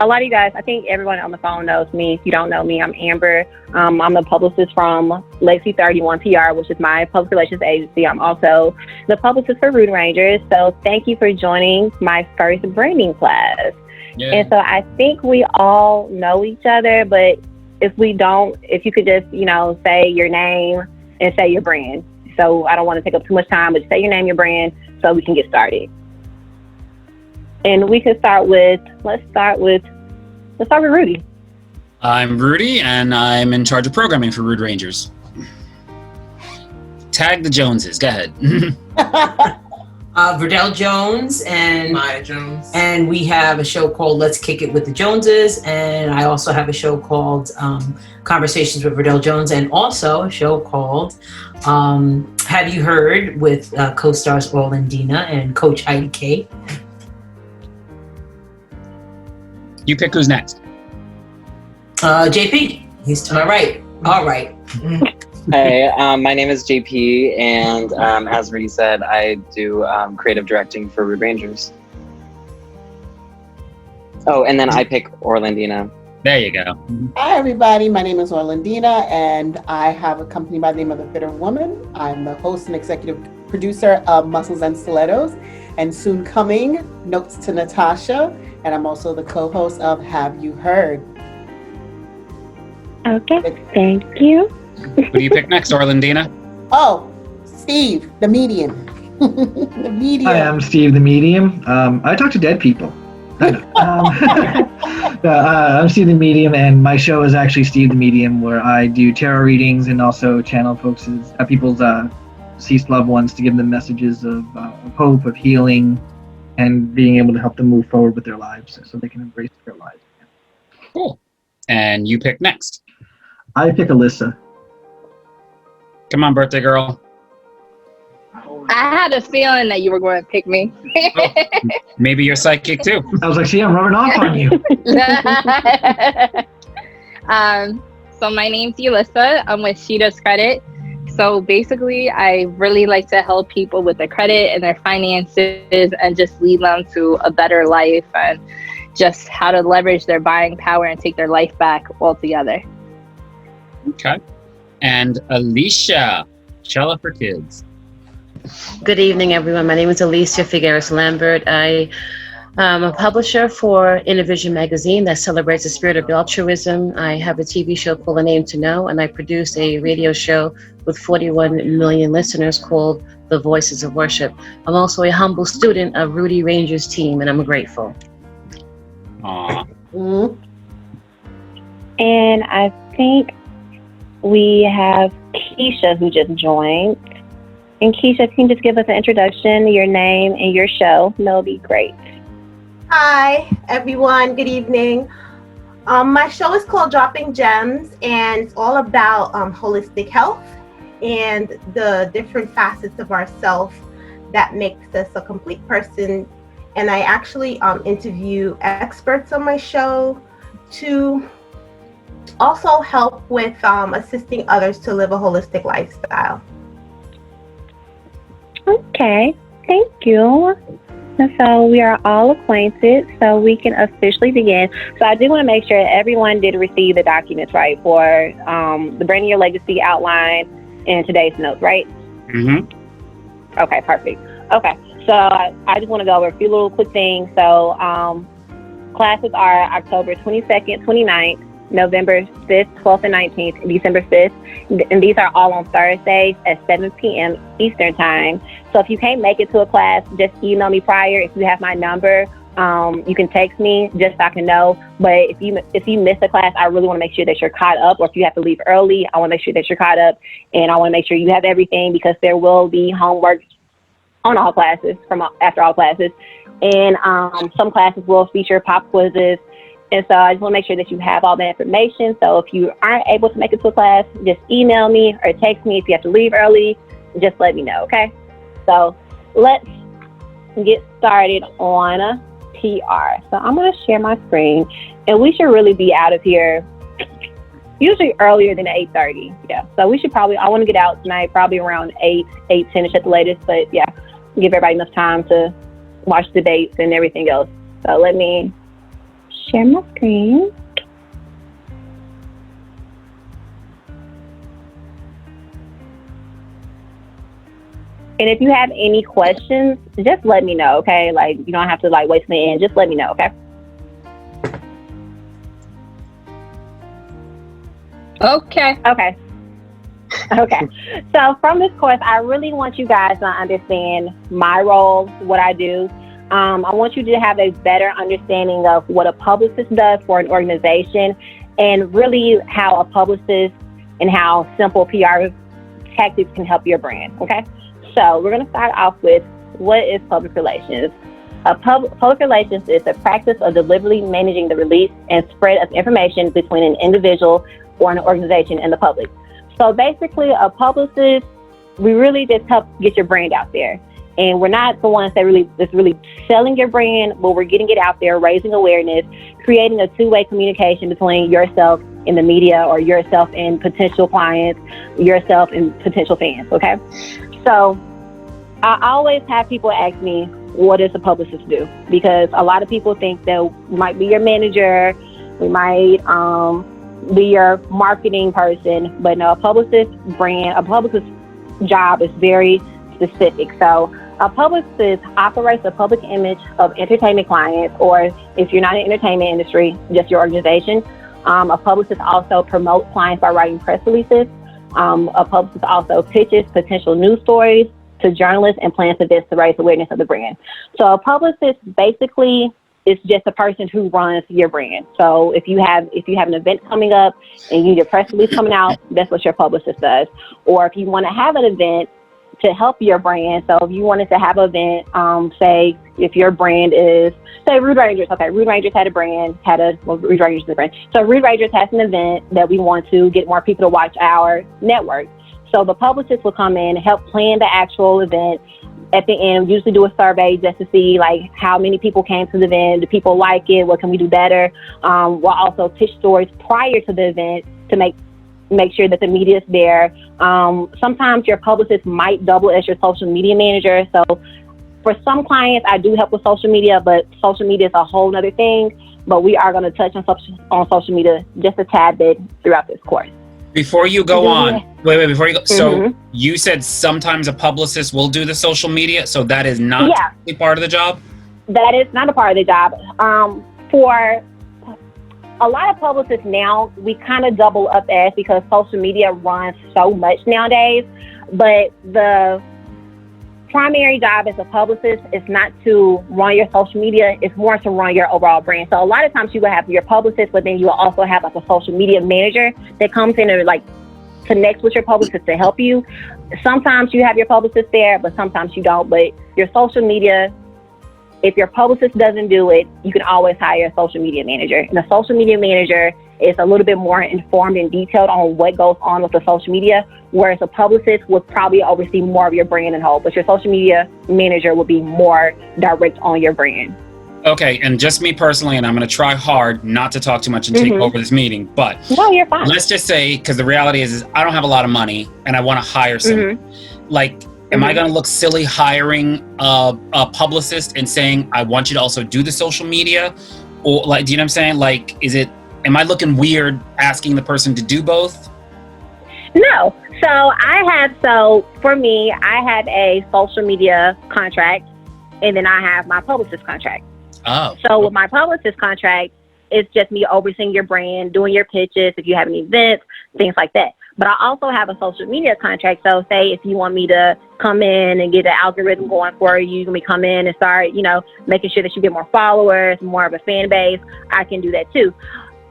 a lot of you guys, I think everyone on the phone knows me. If you don't know me, I'm Amber. I'm the publicist from Legacy 31 PR, which is my public relations agency. I'm also the publicist for Rude Rangers. So thank you for joining my first branding class. Yeah. And so I think we all know each other, but if we don't, if you could just, say your name and say your brand. So I don't want to take up too much time, but say your name, your brand, so we can get started. And we can start with, let's start with Rudy. I'm Rudy, and I'm in charge of programming for Rude Rangers. Tag the Joneses. Go ahead. Verdell Jones and Maya Jones. And we have a show called Let's Kick It with the Joneses. And I also have a show called Conversations with Verdell Jones, and also a show called Have You Heard with co-stars Orlandina and Coach Heidi K. You pick who's next. JP. He's to my right. All right. Hey, my name is JP, and as Rudy said, I do creative directing for Rude Rangers. Oh, and then I pick Orlandina. There you go. Hi, everybody. My name is Orlandina, and I have a company by the name of The Fitter Woman. I'm the host and executive producer of Muscles and Stilettos, and soon coming, Notes to Natasha, and I'm also the co-host of Have You Heard? Okay, thank you. Who do you pick next, Orlandina? Oh, Steve, the medium. The medium. Hi, I'm Steve, the medium. I talk to dead people. I'm Steve the Medium, and my show is actually Steve the Medium, where I do tarot readings and also channel people's deceased loved ones to give them messages of hope, of healing, and being able to help them move forward with their lives so they can embrace their lives. Cool. And you pick next. I pick Alyssa. Come on, birthday girl. I had a feeling that you were going to pick me. Oh, maybe you're psychic too. I was like, see, I'm rubbing off on you. So my name's Alyssa. I'm with She Does Credit. So basically, I really like to help people with their credit and their finances and just lead them to a better life and just how to leverage their buying power and take their life back altogether. Okay. And Alicia, Cella for Kids. Good evening, everyone. My name is Alicia Figueres Lambert. I am a publisher for Innovision magazine that celebrates the spirit of altruism. I have a TV show called A Name to Know, and I produce a radio show with 41 million listeners called The Voices of Worship. I'm also a humble student of Rudy Rangers' team, and I'm grateful. Aww. And I think we have Keisha who just joined. And Keisha, can you just give us an introduction, your name and your show? That'll be great. Hi, everyone. Good evening. My show is called Dropping Gems, and it's all about holistic health and the different facets of ourself that makes us a complete person. And I actually interview experts on my show to also help with assisting others to live a holistic lifestyle. Okay, thank you. And so we are all acquainted, so we can officially begin. So I do want to make sure everyone did receive the documents, right, for the Branding Your Legacy outline and today's notes, right? Mm-hmm. Okay, perfect. Okay, so I just want to go over a few little quick things. So classes are October 22nd, 29th, November 5th, 12th, and 19th, and December 5th. And these are all on Thursdays at 7 p.m. Eastern Time. So if you can't make it to a class, just email me prior. If you have my number, you can text me just so I can know. But if you miss a class, I really want to make sure that you're caught up. Or if you have to leave early, I want to make sure that you're caught up. And I want to make sure you have everything, because there will be homework on all classes, after all classes. And some classes will feature pop quizzes. And so I just want to make sure that you have all the information. So if you aren't able to make it to a class, just email me or text me. If you have to leave early, just let me know, okay? So let's get started on PR. So I'm going to share my screen, and we should really be out of here usually earlier than 8:30. Yeah, so we should I want to get out tonight, probably around 8:10ish at the latest. But yeah, give everybody enough time to watch the dates and everything else. So let me share my screen. And if you have any questions, just let me know, okay? Like, you don't have to like wait till the end. Just let me know, okay? Okay. Okay. Okay. So from this course, I really want you guys to understand my role, what I do. I want you to have a better understanding of what a publicist does for an organization, and really how a publicist and how simple PR tactics can help your brand, okay? So we're going to start off with, what is public relations? Public relations is the practice of deliberately managing the release and spread of information between an individual or an organization and the public. So basically, a publicist, we really just help get your brand out there. And we're not the ones that that's really selling your brand, but we're getting it out there, raising awareness, creating a two-way communication between yourself and the media, or yourself and potential clients, yourself and potential fans, okay? So I always have people ask me, what does a publicist do? Because a lot of people think that we might be your manager, we might be your marketing person, but no, a publicist job is very specific. So a publicist operates the public image of entertainment clients, or if you're not in the entertainment industry, just your organization. A publicist also promotes clients by writing press releases. A publicist also pitches potential news stories to journalists and plans events to raise awareness of the brand. So a publicist basically is just a person who runs your brand. So if you have an event coming up and you need a press release coming out, that's what your publicist does. Or if you want to have an event to help your brand, so if you wanted to have an event, say if your brand is, say Rude Rangers, okay, Rude Rangers Rude Rangers is the brand. So Rude Rangers has an event that we want to get more people to watch our network. So the publicist will come in and help plan the actual event. At the end, we usually do a survey just to see like how many people came to the event, do people like it, what can we do better. We'll also pitch stories prior to the event to make sure that the media is there. Sometimes your publicist might double as your social media manager. So for some clients, I do help with social media, but social media is a whole nother thing. But we are going to touch on social media just a tad bit throughout this course. Before you go on, before you go, so you said sometimes a publicist will do the social media, so that is not part of the job? That is not a part of the job. For a lot of publicists now, we kind of double up as, because social media runs so much nowadays, but the primary job as a publicist is not to run your social media, it's more to run your overall brand. So a lot of times you will have your publicist, but then you will also have like a social media manager that comes in and like connects with your publicist to help you. Sometimes you have your publicist there, but sometimes you don't. But your social media, if your publicist doesn't do it, you can always hire a social media manager. And a social media manager is a little bit more informed and detailed on what goes on with the social media, whereas a publicist would probably oversee more of your brand and whole, but your social media manager will be more direct on your brand. Okay, and just me personally, and I'm going to try hard not to talk too much and take over this meeting, but no, you're fine. Let's just say, because the reality is I don't have a lot of money and I want to hire someone. Like, am I going to look silly hiring a publicist and saying, I want you to also do the social media? Or like, do you know what I'm saying? Like, am I looking weird asking the person to do both? No. So for me, I have a social media contract, and then I have my publicist contract. Oh. So with my publicist contract, it's just me overseeing your brand, doing your pitches, if you have any events, things like that. But I also have a social media contract. So say if you want me to come in and get an algorithm going for you, you can come in and start, making sure that you get more followers, more of a fan base, I can do that too.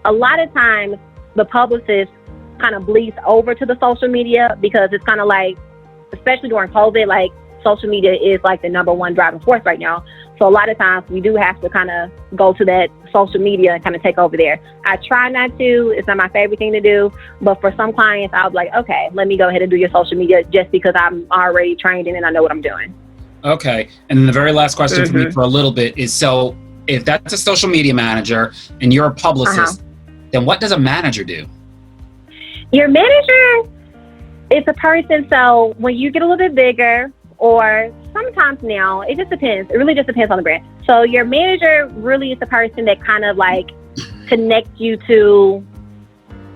A lot of times the publicist kind of bleeds over to the social media, because it's kind of like, especially during COVID, like social media is like the number one driving force right now. So a lot of times we do have to kind of go to that social media and kind of take over there. I try not to, it's not my favorite thing to do, but for some clients, I'll be like, okay, let me go ahead and do your social media, just because I'm already trained in it and I know what I'm doing. Okay. And then the very last question for me for a little bit is, so if that's a social media manager and you're a publicist, then what does a manager do? Your manager is a person, so when you get a little bit bigger, or sometimes now, it just depends. It really just depends on the brand. So your manager really is the person that kind of like connect you to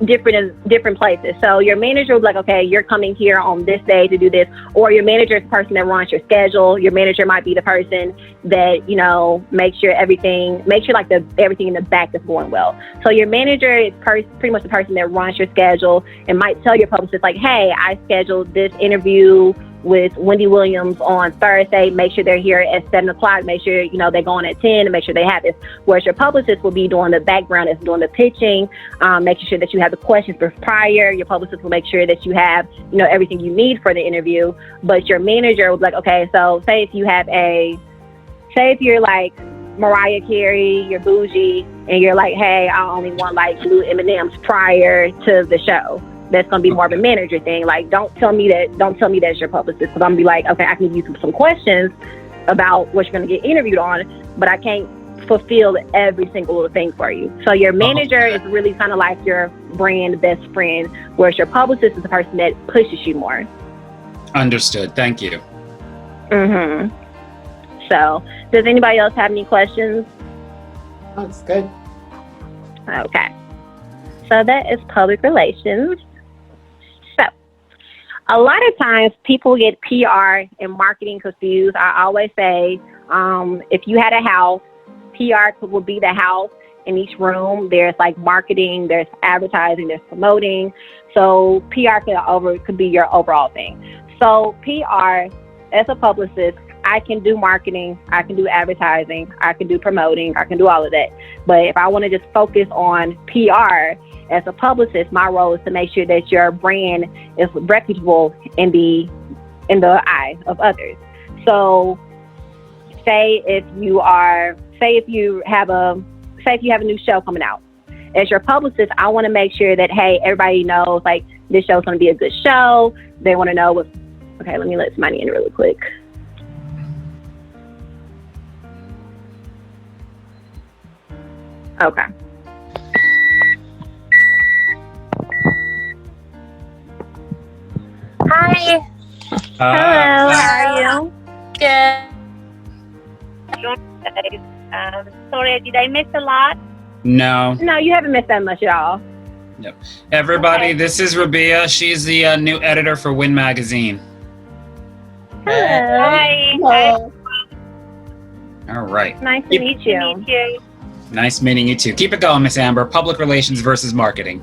different places. So your manager will be like, okay, you're coming here on this day to do this, or your manager is the person that runs your schedule. Your manager might be the person that, you know, make sure everything in the back is going well. So your manager is pretty much the person that runs your schedule and might tell your publicist like, hey, I scheduled this interview with Wendy Williams on Thursday. Make sure they're here at 7 o'clock. Make sure, you know, they're going at 10 and make sure they have this. Whereas your publicist will be doing the background, is doing the pitching, making sure that you have the questions prior. Your publicist will make sure that you have, you know, everything you need for the interview. But your manager will be like, okay, so say if you're like Mariah Carey, you're bougie, and you're like, hey, I only want like blue M&Ms prior to the show. That's going to be more of a manager thing. Like, don't tell me that's your publicist, because I'm going to be like, okay, I can give you some questions about what you're going to get interviewed on, but I can't fulfill every single little thing for you. So your manager is really kind of like your brand best friend, whereas your publicist is the person that pushes you more. Understood. Thank you. So does anybody else have any questions? That's good. Okay. So that is public relations. So a lot of times people get PR and marketing confused. I always say, if you had a house, PR would be the house. In each room, there's like marketing, there's advertising, there's promoting. So PR could be your overall thing. So PR, as a publicist, I can do marketing, I can do advertising, I can do promoting, I can do all of that. But if I want to just focus on PR as a publicist, my role is to make sure that your brand is reputable in the eye of others. So say if you have a new show coming out. As your publicist, I want to make sure that, hey, everybody knows like this show's going to be a good show. They want to know okay, let me let somebody in really quick. Okay. Hi. Hello. How are you? Good. Sorry, did I miss a lot? No, you haven't missed that much at all. no. Everybody, Okay. this is Rabia. She's the new editor for Win Magazine. Hi. Hello. All right. Nice to Keep- meet Nice you. to meet you. Nice meeting you too. Keep it going, Miss Amber. Public relations versus marketing.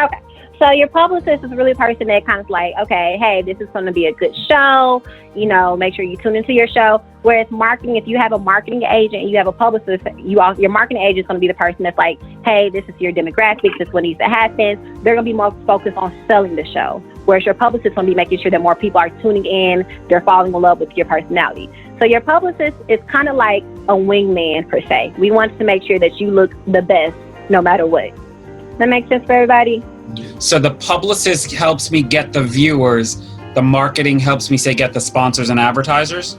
Okay. So your publicist is really a person that kind of like, okay, hey, this is going to be a good show. You know, make sure you tune into your show. Whereas marketing, if you have a marketing agent and you have a publicist, your marketing agent is going to be the person that's like, hey, this is your demographics. This is what needs to happen. They're going to be more focused on selling the show. Whereas your publicist is going to be making sure that more people are tuning in. They're falling in love with your personality. So your publicist is kind of like a wingman per se. We want to make sure that you look the best no matter what. That makes sense for everybody? So the publicist helps me get the viewers. The marketing helps me get the sponsors and advertisers.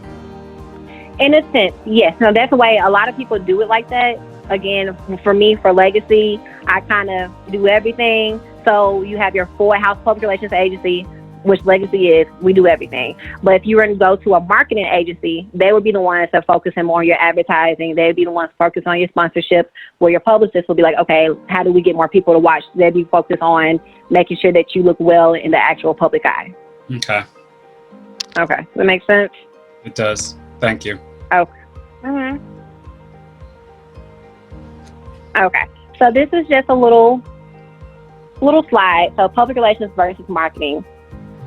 In a sense, yes. No, that's the way a lot of people do it like that. Again, for me, for Legacy, I kind of do everything. So you have your full house public relations agency, which Legacy is. We do everything. But if you were to go to a marketing agency, they would be the ones that focus more on your advertising. They'd be the ones focused on your sponsorship, where your publicist will be like, okay, how do we get more people to watch? They'd be focused on making sure that you look well in the actual public eye. Okay, Okay. Does that make sense? it does. Thank you. Okay. Okay. So this is just a little slide. So public relations versus marketing.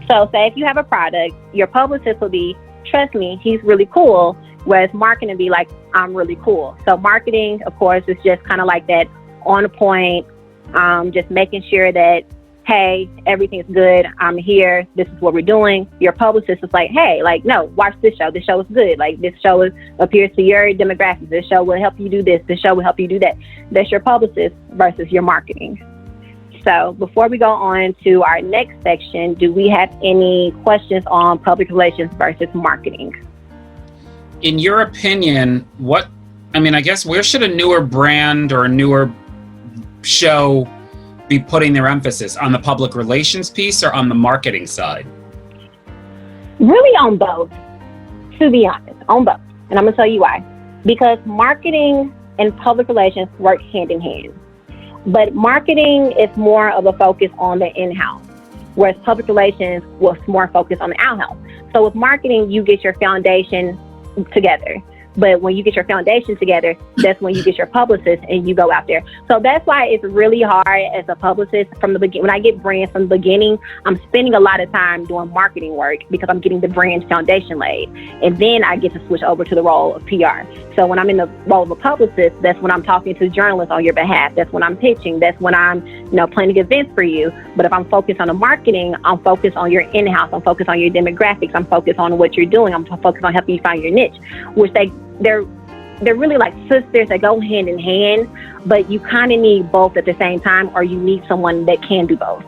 So say if you have a product, your publicist will be, trust me, he's really cool. Whereas marketing will be like, I'm really cool. So marketing, of course, is just kind of like that on point, just making sure that, hey, everything's good. I'm here. This is what we're doing. Your publicist is like, hey, like, no, watch this show. This show is good. Like, this show appears to your demographics. This show will help you do this. This show will help you do that. That's your publicist versus your marketing. So before we go on to our next section, do we have any questions on public relations versus marketing? In your opinion, I guess where should a newer brand or a newer show be putting their emphasis? On the public relations piece or on the marketing side? Really on both, to be honest, on both. And I'm going to tell you why. Because marketing and public relations work hand in hand. But marketing is more of a focus on the in-house, whereas public relations was more focused on the out-house. So with marketing, you get your foundation together. But when you get your foundation together, that's when you get your publicist and you go out there. So that's why it's really hard as a publicist from the beginning. When I get brands from the beginning, I'm spending a lot of time doing marketing work because I'm getting the brand's foundation laid. And then I get to switch over to the role of PR. So when I'm in the role of a publicist, that's when I'm talking to journalists on your behalf. That's when I'm pitching. That's when I'm, planning events for you. But if I'm focused on the marketing, I'm focused on your in-house. I'm focused on your demographics. I'm focused on what you're doing. I'm focused on helping you find your niche, which they're really like sisters that go hand in hand, but you kind of need both at the same time, or you need someone that can do both.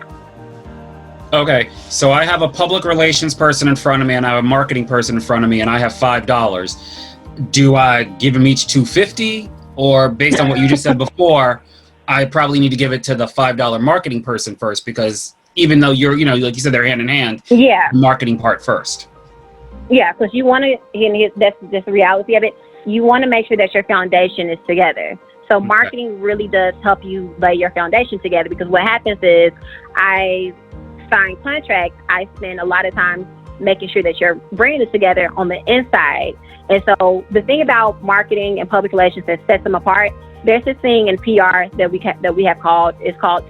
Okay, so I have a public relations person in front of me and I have a marketing person in front of me and I have $5. Do I give them each $2.50, or based on what you just said before, I probably need to give it to the $5 marketing person first, because even though you're, like you said, they're hand in hand, yeah, the marketing part first. Yeah, because you want to, that's just the reality of it. You want to make sure that your foundation is together. So marketing really does help you lay your foundation together, because what happens is I sign contracts, I spend a lot of time making sure that your brand is together on the inside. And so the thing about marketing and public relations that sets them apart, there's this thing in PR that we have called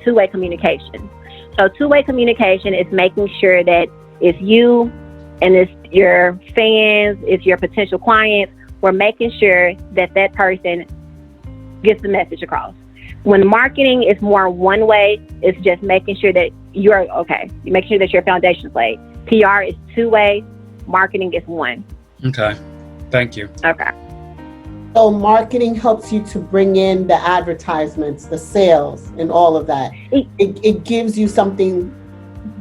two-way communication. So two-way communication is making sure that it's you and it's your fans, it's your potential clients. We're making sure that that person gets the message across. When marketing is more one way, it's just making sure that you're okay. You make sure that your foundation's laid. PR is two-way, marketing is one. Okay, thank you. Okay. So marketing helps you to bring in the advertisements, the sales, and all of that. It gives you something,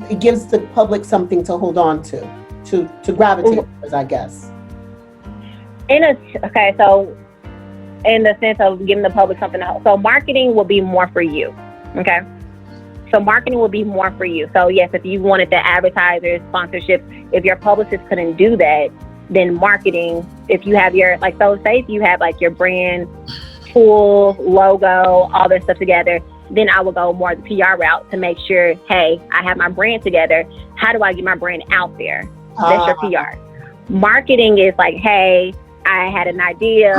it gives the public something to hold on to gravitate towards, I guess. So in the sense of giving the public something else. So marketing will be more for you, okay? So marketing will be more for you. So yes, if you wanted the advertisers, sponsorship, if your publicist couldn't do that, then marketing, if you have your, say if you have your brand, tool, logo, all that stuff together, then I will go more the PR route to make sure, hey, I have my brand together. How do I get my brand out there? That's your PR. Marketing is hey, I had an idea.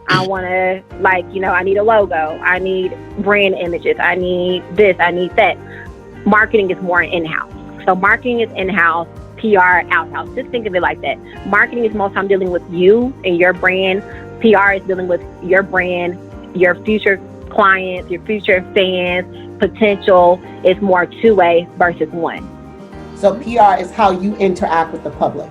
I want to, I need a logo. I need brand images. I need this. I need that. Marketing is more in-house. So marketing is in-house, PR outhouse. Just think of it like that. Marketing is most time dealing with you and your brand. PR is dealing with your brand, your future clients, your future fans, potential. Is more two-way versus one. So PR is how you interact with the public.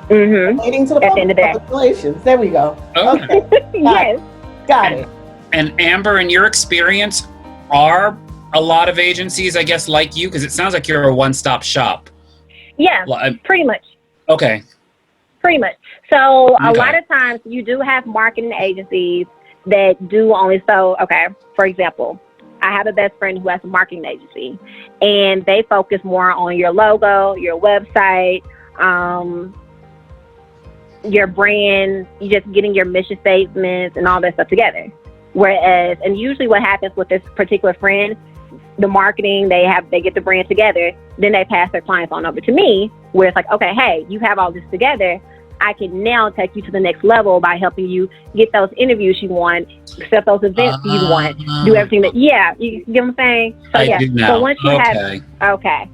Mm-hmm. Relating to the public relations. There we go. Okay. Yes. Got it. And Amber, in your experience, are a lot of agencies, I guess, like you? Because it sounds like you're a one-stop shop. Yeah, pretty much. Okay. Pretty much. So a lot of times you do have marketing agencies that do only for example, I have a best friend who has a marketing agency, and they focus more on your logo, your website, your brand, you just getting your mission statements and all that stuff together. Whereas, and usually what happens with this particular friend, the marketing, they get the brand together, then they pass their clients on over to me, where it's okay, hey, you have all this together. I can now take you to the next level by helping you get those interviews you want, set those events you want, do everything that, you get what I'm saying? So I do now. So once you have, okay.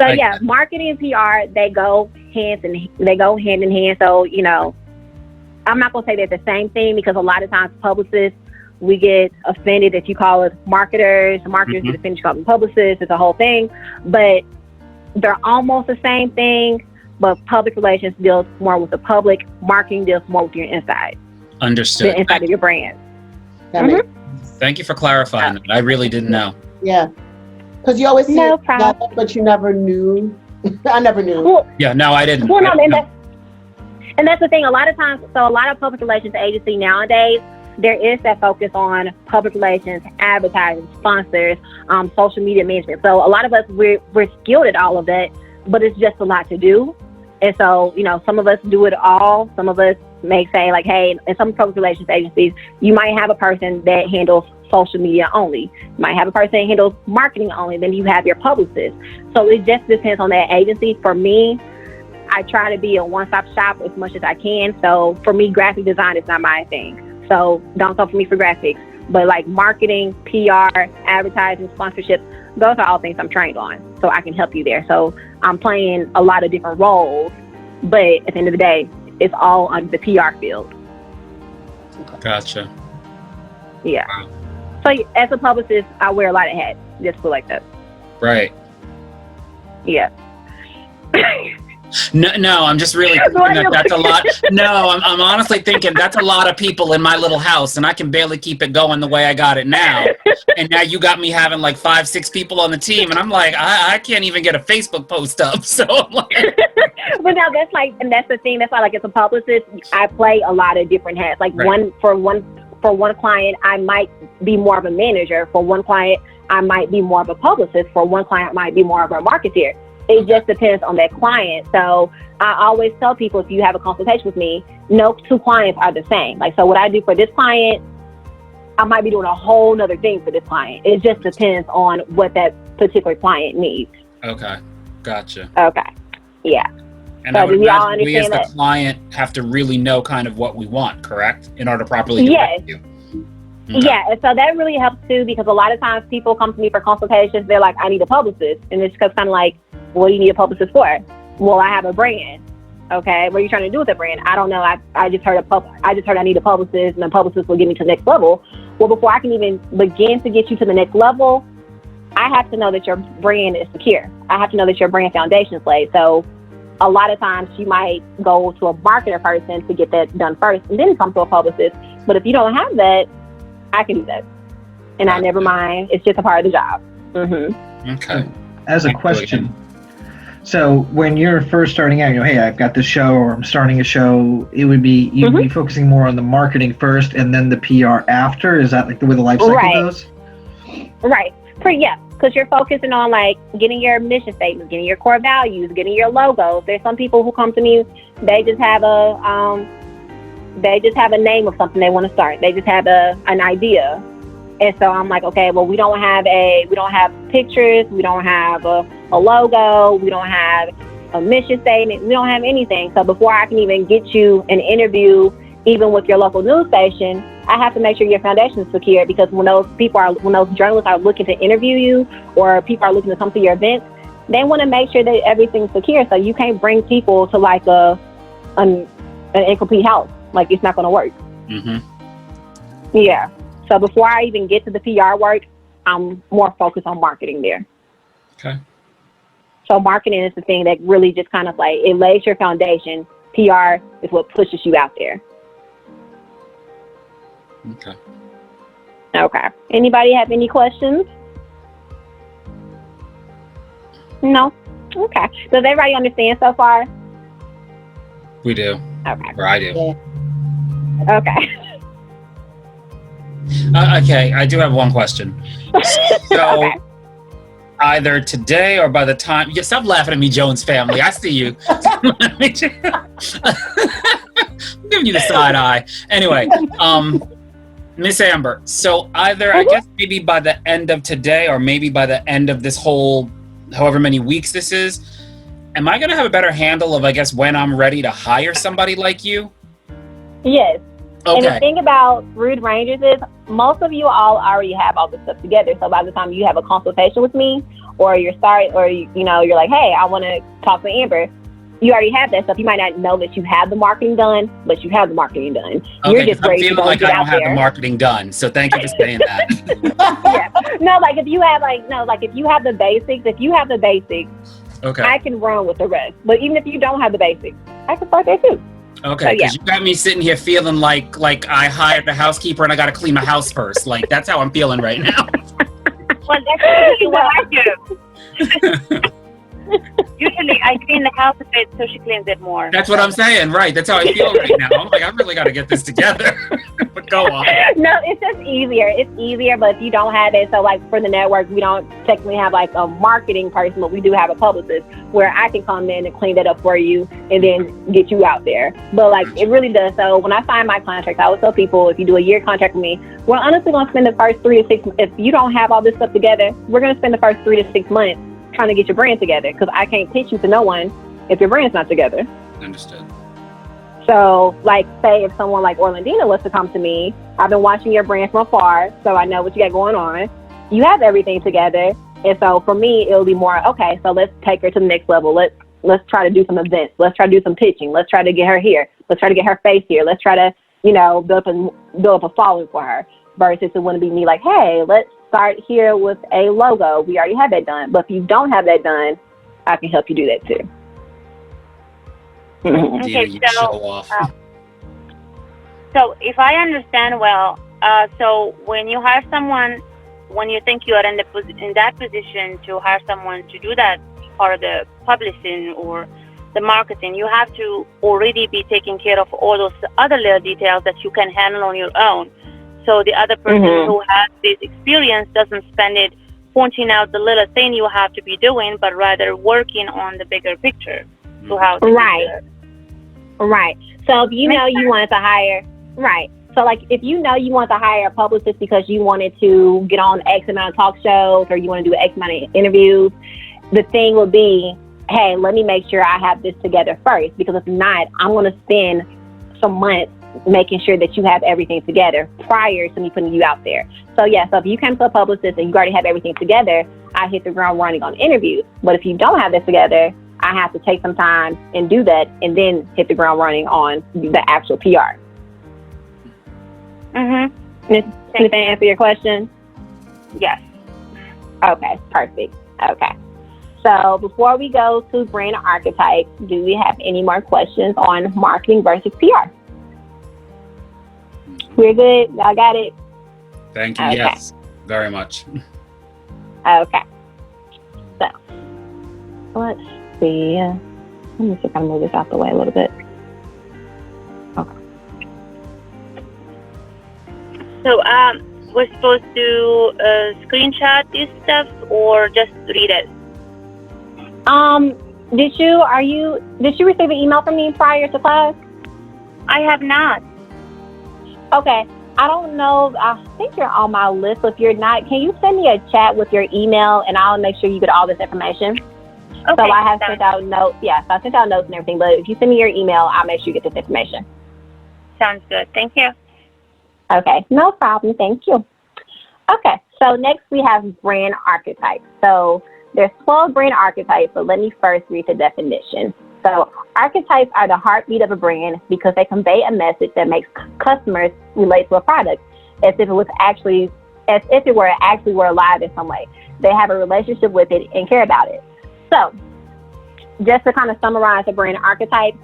So marketing and PR, they go hand in hand. So, I'm not going to say they're the same thing, because a lot of times publicists, we get offended if you call us marketers. Marketers get offended if you call them publicists. It's a whole thing. But they're almost the same thing. But public relations deals more with the public. Marketing deals more with your inside. Understood. The inside of your brand. Thank you for clarifying that. I really didn't know. Yeah. Because you always see it together, but you never knew. I never knew. Well, I didn't. Well, and that's the thing. A lot of times, so a lot of public relations agency nowadays, there is that focus on public relations, advertising, sponsors, social media management. So a lot of us, we're skilled at all of that, but it's just a lot to do. And so, some of us do it all. Some of us, may say like, hey, in some public relations agencies, you might have a person that handles social media only. You might have a person that handles marketing only. Then you have your publicist. So it just depends on that agency. For me, I try to be a one-stop shop as much as I can. So for me, graphic design is not my thing. So don't come for me for graphics. But like marketing, PR, advertising, sponsorship, those are all things I'm trained on. So I can help you there. So I'm playing a lot of different roles. But at the end of the day, it's all under the PR field. Gotcha. Yeah. Wow. So as a publicist, I wear a lot of hats. Just feel like that. Right. Yeah. No, I'm just really thinking that's a lot. No, I'm honestly thinking that's a lot of people in my little house, and I can barely keep it going the way I got it now. And now you got me having like 5-6 people on the team, and I'm like, I can't even get a Facebook post up. So I'm like, but now that's like, and that's the thing. That's why, like, as a publicist, I play a lot of different hats. Like right. for one client, I might be more of a manager. For one client, I might be more of a publicist. For one client, I might be more of a marketer. It just depends on that client. So I always tell people, if you have a consultation with me, no two clients are the same. Like, so what I do for this client, I might be doing a whole nother thing for this client. It just depends on what that particular client needs. Okay, gotcha. Okay, yeah. And So I would do we all imagine we as understand the that? client have to really know kind of what we want, correct? In order to properly Yes. direct you. Okay. Yeah, and so that really helps too, because a lot of times people come to me for consultations. They're like, I need a publicist. And it's just kind of like, what do you need a publicist for? Well, I have a brand. Okay, what are you trying to do with the brand? I don't know. I just heard I need a publicist, and the publicist will get me to the next level. Well, before I can even begin to get you to the next level, I have to know that your brand is secure. I have to know that your brand foundation is laid. So a lot of times you might go to a marketer person to get that done first, and then come to a publicist. But if you don't have that, I can do that. And I never mind. It's just a part of the job. Mm-hmm. Okay. As a question, so when you're first starting out, hey, I've got this show, or I'm starting a show, it would be, you'd be focusing more on the marketing first and then the PR after? Is that like the way the life cycle goes? Right. Yeah, because you're focusing on like getting your mission statements, getting your core values, getting your logos. There's some people who come to me, they just have a name of something they want to start. They just have an idea. And so I'm like, okay, well, we don't have pictures, we don't have a logo, we don't have a mission statement, we don't have anything. So before I can even get you an interview, even with your local news station, I have to make sure your foundation is secure, because when those journalists are looking to interview you, or people are looking to come to your events, they want to make sure that everything's secure. So you can't bring people to like an incomplete house. Like, it's not going to work. Mm-hmm. Yeah. So before I even get to the PR work, I'm more focused on marketing there. Okay. So marketing is the thing that really just kind of like, it lays your foundation. PR is what pushes you out there. Okay. Okay. Anybody have any questions? No? Okay. Does everybody understand so far? We do. Okay. Or I do. Yeah. Okay. Okay, I do have one question. So, Okay. either today or by the time... Yeah, stop laughing at me, Jones family. I see you. I'm giving you the side eye. Anyway, Miss Amber, so either, I guess maybe by the end of today, or maybe by the end of this whole, however many weeks this is, am I going to have a better handle of, I guess, when I'm ready to hire somebody like you? Yes. Okay. And the thing about Rude Rangers is most of you all already have all this stuff together. So by the time you have a consultation with me, or you're you're like, hey, I want to talk to Amber, you already have that stuff. You might not know that you have the marketing done, but you have the marketing done. Okay, You're just I'm ready to feeling go like get I don't out have there. the marketing done. So thank you for saying that. Yeah. No, like if you have the basics, Okay. I can run with the rest. But even if you don't have the basics, I can start there too. Okay, because you got me sitting here feeling like I hired a housekeeper and I got to clean my house first. Like, that's how I'm feeling right now. Well, that's usually what I do. Usually, I clean the house a bit so she cleans it more. That's what I'm saying, right? That's how I feel right now. I'm like, I really got to get this together. Go on. No, it's just easier. It's easier, but if you don't have it, so like for the network, we don't technically have like a marketing person, but we do have a publicist where I can come in and clean that up for you and then get you out there. But like it really does. So when I sign my contract, I always tell people, if you do a year contract with me, we're honestly going to spend the first 3 to 6 months. If you don't have all this stuff together, we're going to spend the first 3 to 6 months trying to get your brand together, because I can't pitch you to no one if your brand's not together. Understood. So, like, say if someone like Orlandina was to come to me, I've been watching your brand from afar, so I know what you got going on. You have everything together, and so for me, it'll be more, okay, so let's take her to the next level. Let's try to do some events. Let's try to do some pitching. Let's try to get her here. Let's try to get her face here. Let's try to, build up a following for her. Versus it wouldn't be me like, hey, let's start here with a logo. We already have that done. But if you don't have that done, I can help you do that too. Okay, You so show off. so if I understand well, so when you hire someone, when you think you are in that position to hire someone to do that part of the publishing or the marketing, you have to already be taking care of all those other little details that you can handle on your own. So the other person who has this experience doesn't spend it pointing out the little thing you have to be doing, but rather working on the bigger picture. So how to Right. So if you know you wanted to hire, right. So like if you know you want to hire a publicist because you wanted to get on X amount of talk shows or you want to do X amount of interviews, the thing would be, hey, let me make sure I have this together first, because if not, I'm going to spend some months making sure that you have everything together prior to me putting you out there. So yeah, so if you come to a publicist and you already have everything together, I hit the ground running on interviews. But if you don't have this together, I have to take some time and do that and then hit the ground running on the actual PR. Does that answer your question? Yes. Okay, perfect. Okay. So before we go to brand archetypes, do we have any more questions on marketing versus PR? We're good? I got it? Thank you. Okay. Yes, very much. Okay. So let's see. Let me see if I can move this out the way a little bit. Okay. So we're supposed to screenshot this stuff or just read it? Did you receive an email from me prior to class? I have not. Okay. I don't know. I think you're on my list. So if you're not, can you send me a chat with your email and I'll make sure you get all this information? Okay. So I have sent out notes. Yes, I sent out notes and everything. But if you send me your email, I'll make sure you get this information. Sounds good. Thank you. Okay. No problem. Thank you. Okay. So next we have brand archetypes. So there's 12 brand archetypes, but let me first read the definition. So archetypes are the heartbeat of a brand because they convey a message that makes customers relate to a product as if it were actually alive in some way. They have a relationship with it and care about it. So just to kind of summarize the brand archetype,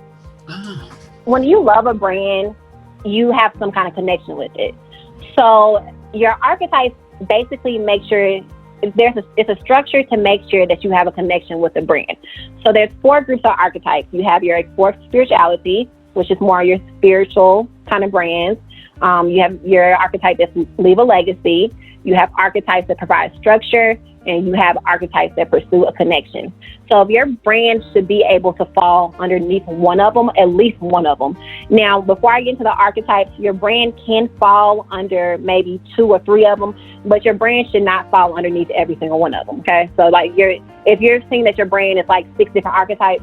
when you love a brand, you have some kind of connection with it. So your archetypes basically make sure it's a structure to make sure that you have a connection with the brand. So there's 4 groups of archetypes. You have your fourth spirituality, which is more your spiritual kind of brands. You have your archetype that leave a legacy. You have archetypes that provide structure, and you have archetypes that pursue a connection. So if your brand should be able to fall underneath one of them, at least one of them. Now, before I get into the archetypes, your brand can fall under maybe 2 or 3 of them, but your brand should not fall underneath every single one of them, okay? So like if you're seeing that your brand is like 6 different archetypes,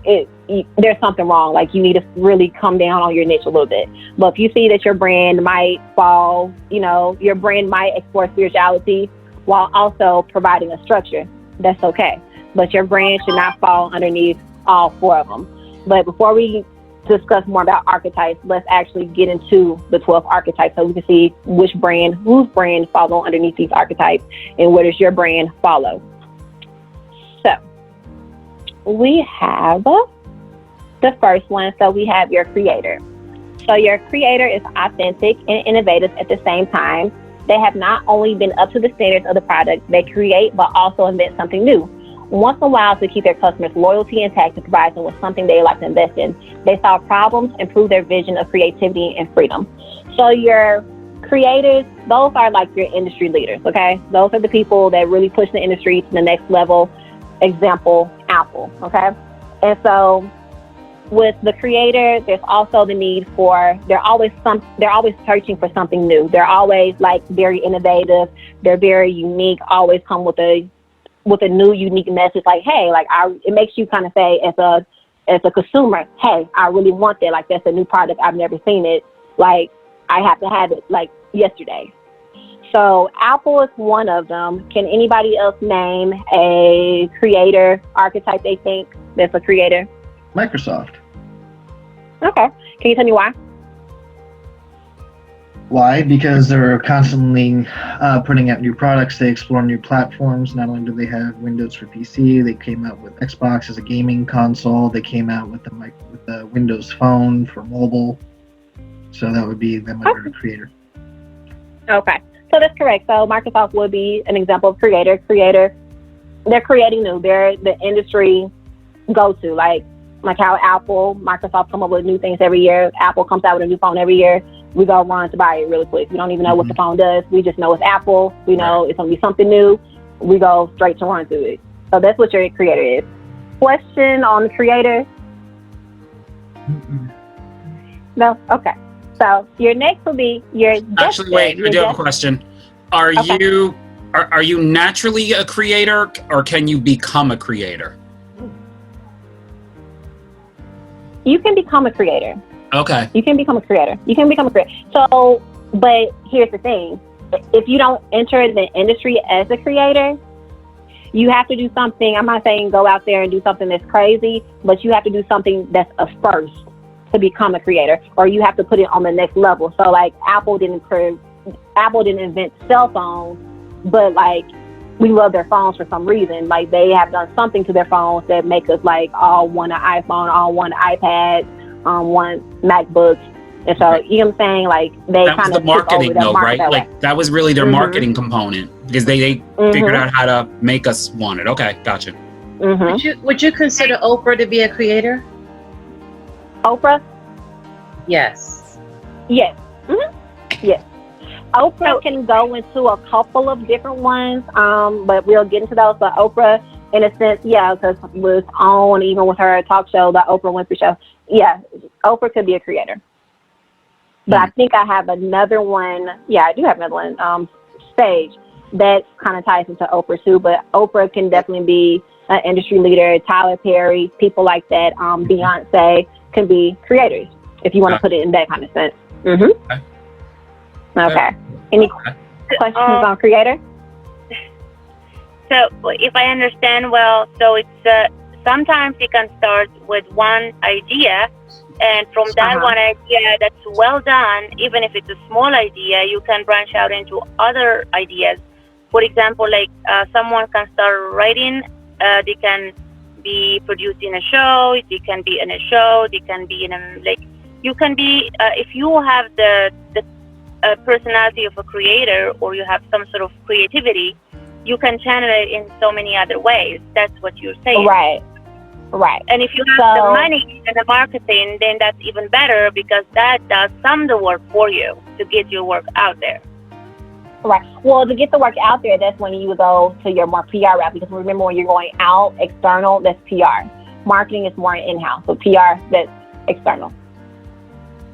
there's something wrong. Like you need to really come down on your niche a little bit. But if you see that your brand might fall, your brand might explore spirituality while also providing a structure, that's okay. But your brand should not fall underneath all 4 of them. But before we discuss more about archetypes, let's actually get into the 12 archetypes so we can see whose brand follow underneath these archetypes and where does your brand follow. So we have the first one. So we have your creator. So your creator is authentic and innovative at the same time. They have not only been up to the standards of the product they create, but also invent something new. Once in a while, to keep their customers' loyalty intact and provide them with something they like to invest in. They solve problems, improve their vision of creativity and freedom. So your creators, those are like your industry leaders, okay? Those are the people that really push the industry to the next level. Example, Apple, okay? And so with the creator, there's also the need for, they're always searching for something new. They're always like very innovative. They're very unique, always come with a new, unique message. Like, hey, like it makes you kind of say as a consumer, hey, I really want that. Like, that's a new product. I've never seen it. Like, I have to have it like yesterday. So Apple is one of them. Can anybody else name a creator, archetype they think that's a creator? Microsoft. Okay. Can you tell me why? Why? Because they're constantly putting out new products. They explore new platforms. Not only do they have Windows for PC, they came out with Xbox as a gaming console. They came out with the Windows Phone for mobile. So that would be them as a creator. Okay. So that's correct. So Microsoft would be an example of creator. They're creating new. They're the industry go-to. Like how Apple, Microsoft come up with new things every year. Apple comes out with a new phone every year. We go run to buy it really quick. We don't even know what the phone does. We just know it's Apple. We know it's going to be something new. We go straight to run to it. So that's what your creator is. Question on the creator? No? Okay. So your next will be your Actually, wait, I do have a question. Are you naturally a creator, or can you become a creator? You can become a creator. Okay. You can become a creator. So, but here's the thing. If you don't enter the industry as a creator, you have to do something. I'm not saying go out there and do something that's crazy, but you have to do something that's a first to become a creator, or you have to put it on the next level. So like Apple didn't invent cell phones, but like we love their phones for some reason. Like they have done something to their phones that make us like all want an iPhone, all want iPads, want MacBooks. And so, you know what I'm saying? Like they kind of the marketing though, right? That like that was really their marketing component, because they figured out how to make us want it. Okay, gotcha. Would you consider Oprah to be a creator? Oprah? Yes. Yes. Yes. Oprah can go into a couple of different ones, but we'll get into those. But Oprah, in a sense, yeah, because with OWN, even with her talk show, the Oprah Winfrey Show, yeah, Oprah could be a creator. But I think I have another one. Yeah, I do have another one, Sage, that kind of ties into Oprah too. But Oprah can definitely be an industry leader. Tyler Perry, people like that, Beyonce can be creators, if you want to put it in that kind of sense. Okay. Any questions on creator? So if I understand well, so it's sometimes you can start with one idea, and from that one idea that's well done, even if it's a small idea, you can branch out into other ideas. For example, like someone can start writing, they can be producing a show, they can be in a show, they can be in a, like, you can be, if you have the personality of a creator, or you have some sort of creativity, you can channel it in so many other ways. That's what you're saying. Right. And if you have the money and the marketing, then that's even better, because that does some of the work for you to get your work out there. Right. Well, to get the work out there, that's when you would go to your more PR route, because remember, when you're going out external, that's PR. Marketing is more in-house. So PR, that's external.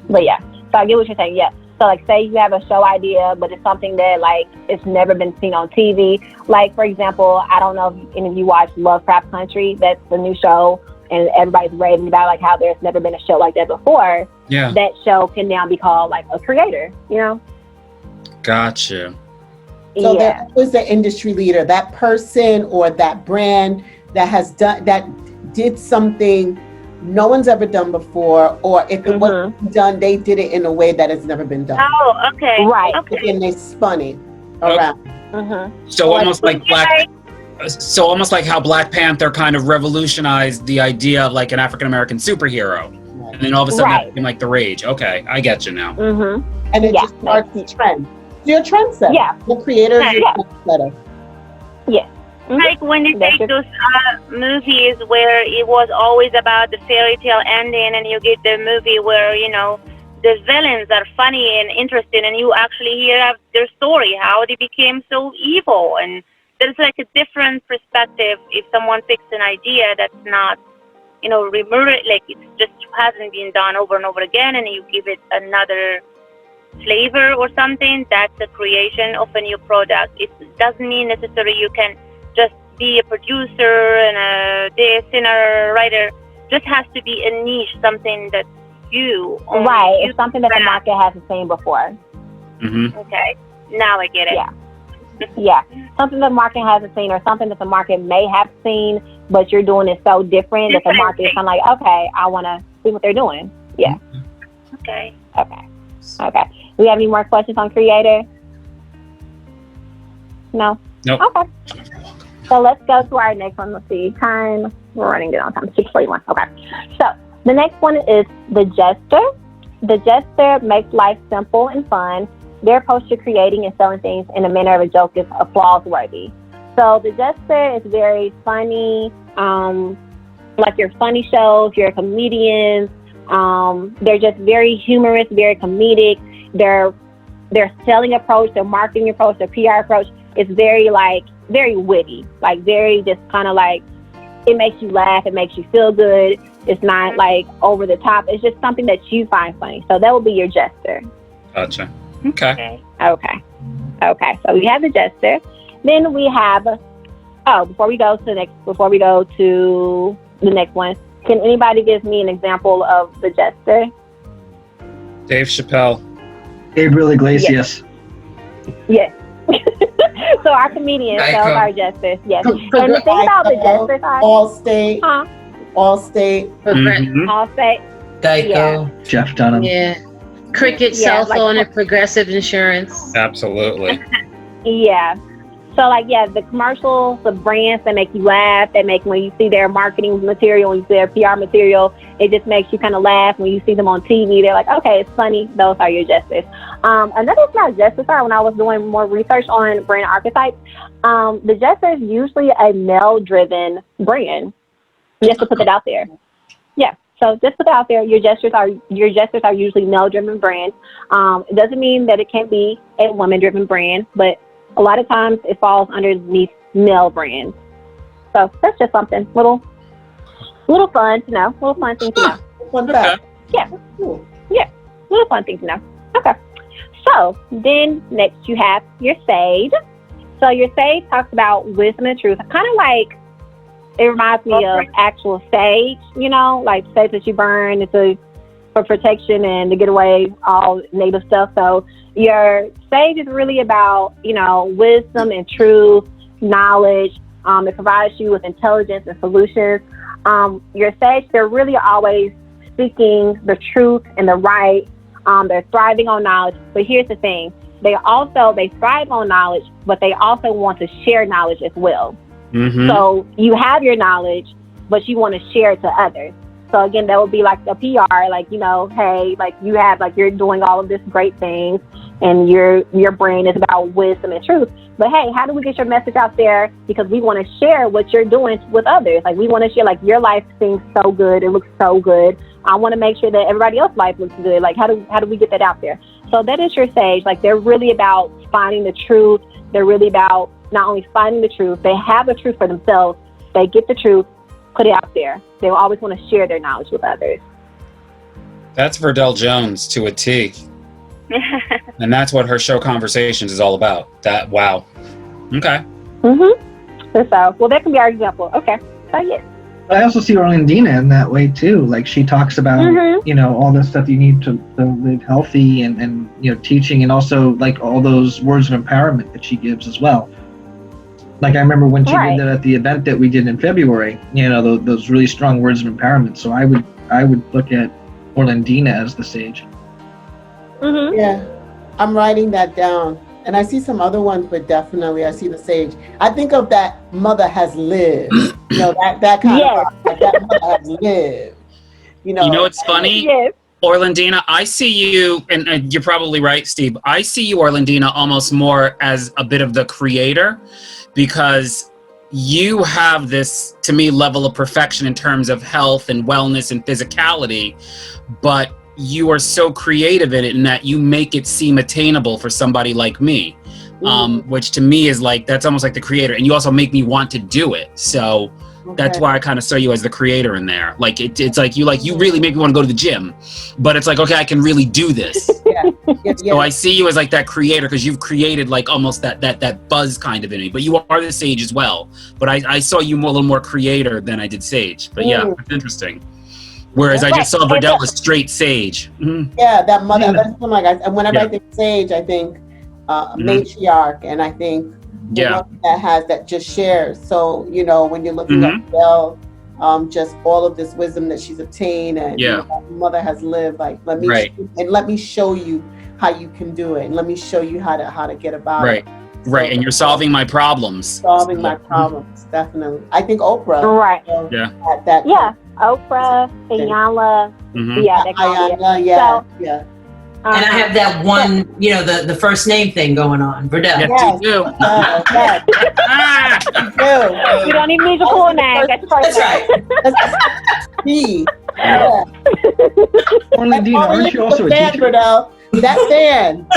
But yeah, so I get what you're saying. Yeah. So like, say you have a show idea, but it's something that like it's never been seen on TV. Like, for example, I don't know if any of you watch Lovecraft Country. That's the new show, and everybody's raving about like how there's never been a show like that before. Yeah. That show can now be called like a creator, you know? Gotcha. So that was the industry leader, that person or that brand that did something no one's ever done before, or if it wasn't done, they did it in a way that has never been done. Oh, okay. Right. Okay. And they spun it around. So almost like So almost like how Black Panther kind of revolutionized the idea of like an African American superhero, and then all of a sudden that became like the rage. Okay, I get you now. And it just starts the trend. You're a trendsetter. Yeah. The creator is a trendsetter. Yeah. Like when you take those movies where it was always about the fairy tale ending, and you get the movie where, you know, the villains are funny and interesting, and you actually hear their story, how they became so evil. And there's like a different perspective if someone picks an idea that's not, removed, like it just hasn't been done over and over again, and you give it another flavor or something. That's a creation of a new product. It doesn't mean necessarily you can just be a producer and a singer, writer. Just has to be a niche, something that right. It's something that the market hasn't seen before. Mm-hmm. Okay, now I get it. Yeah. Yeah, something the market hasn't seen, or something that the market may have seen, but you're doing it so different that the market is kind of like, okay, I want to see what they're doing. Yeah. Okay. We have any more questions on Creator? No? Nope. Okay. So let's go to our next one. Let's see. Time. We're running down on time. 6:41. Okay. So the next one is the Jester. The Jester makes life simple and fun. Their approach to creating and selling things in a manner of a joke is applause-worthy. So the Jester is very funny, like your funny shows, your comedians. They're just very humorous, very comedic. Their selling approach, their marketing approach, their PR approach is very witty, like very just kind of like, it makes you laugh, it makes you feel good. It's not like over the top. It's just something that you find funny. So that will be your Jester. Gotcha. Okay. So we have the Jester. Then we have, before we go to the next one, can anybody give me an example of the Jester? Dave Chappelle. Gabriel Iglesias. Yes. So our comedians, those are Jesters. Yes. And the thing about the Jesters are Allstate. Mm-hmm. Allstate. Geico. Yeah. Jeff Dunham. Yeah. Cricket, cell phone, and Progressive Insurance. Absolutely. Yeah. So the commercials, the brands that make you laugh, that make when you see their marketing material, when you see their PR material, it just makes you kind of laugh. When you see them on TV, they're like, okay, it's funny. Those are your Jesters. Another smart Jester, when I was doing more research on brand archetypes, the Jester is usually a male-driven brand. Just to put it out there. Yeah. So just put it out there. Your Jesters are usually male-driven brands. It doesn't mean that it can't be a woman-driven brand, but a lot of times it falls underneath male brands. So that's just something little fun to know. Little fun thing to know. Fun fact. Yeah. Cool. Yeah. Little fun thing to know. Okay. So then next you have your Sage. So your Sage talks about wisdom and truth. Kind of like, it reminds me of actual sage, like sage that you burn. It's for protection and to get away all native stuff. So your Sage is really about, wisdom and truth, knowledge. It provides you with intelligence and solutions. Your Sage, they're really always seeking the truth and the right. They're thriving on knowledge. But here's the thing. They thrive on knowledge, but they also want to share knowledge as well. Mm-hmm. So you have your knowledge, but you want to share it to others. So again, that would be like the PR, hey, you have, you're doing all of this great things, and your brain is about wisdom and truth. But hey, how do we get your message out there? Because we want to share what you're doing with others. We want to share, your life seems so good, it looks so good. I want to make sure that everybody else's life looks good. How do we get that out there? So that is your Sage. They're really about finding the truth. They're really about not only finding the truth, they have the truth for themselves. They get the truth, put it out there. They will always want to share their knowledge with others. That's Verdell Jones to a T. And that's what her show Conversations is all about. Wow. Okay. Mm-hmm. So, that can be our example. Okay. So, yes. I also see Orlandina in that way too. She talks about, all the stuff you need to live healthy and teaching, and also all those words of empowerment that she gives as well. I remember when she did that at the event that we did in February, those really strong words of empowerment. So I would look at Orlandina as the Sage. Mm-hmm. Yeah, I'm writing that down. And I see some other ones, but definitely I see the Sage. I think of that mother has lived. That kind of that mother has lived. It's funny? Yes. Orlandina, I see you, and you're probably right, Steve. I see you, Orlandina, almost more as a bit of the creator, because you have this, to me, level of perfection in terms of health and wellness and physicality, but you are so creative in it, in that you make it seem attainable for somebody like me, which to me is like, that's almost like the creator, and you also make me want to do it. So that's why I kind of saw you as the creator in there. Like it's like you really make me want to go to the gym, but it's like, okay, I can really do this. So I see you as like that creator, because you've created like almost that buzz kind of in me. But you are the sage as well. But I saw you a little more creator than I did sage. But yeah, it's interesting. Whereas I just saw Verdell as straight sage. Yeah, that mother. That's like and whenever I think sage, I think matriarch, and I think the one that has that just shares. So when you're looking at Verdell, just all of this wisdom that she's obtained, and mother has lived. Like let me show you how you can do it, and let me show you how to get about it. Right, and you're solving my problems. Solving my problems, definitely. I think Oprah. Right. Oprah, Iyanla. Yeah. And I have that one, the first name thing going on. Verdell. Yes, you do. You don't even need your full name. That's right. Me. Orlandina, aren't you also a teacher? Verdell. That fan.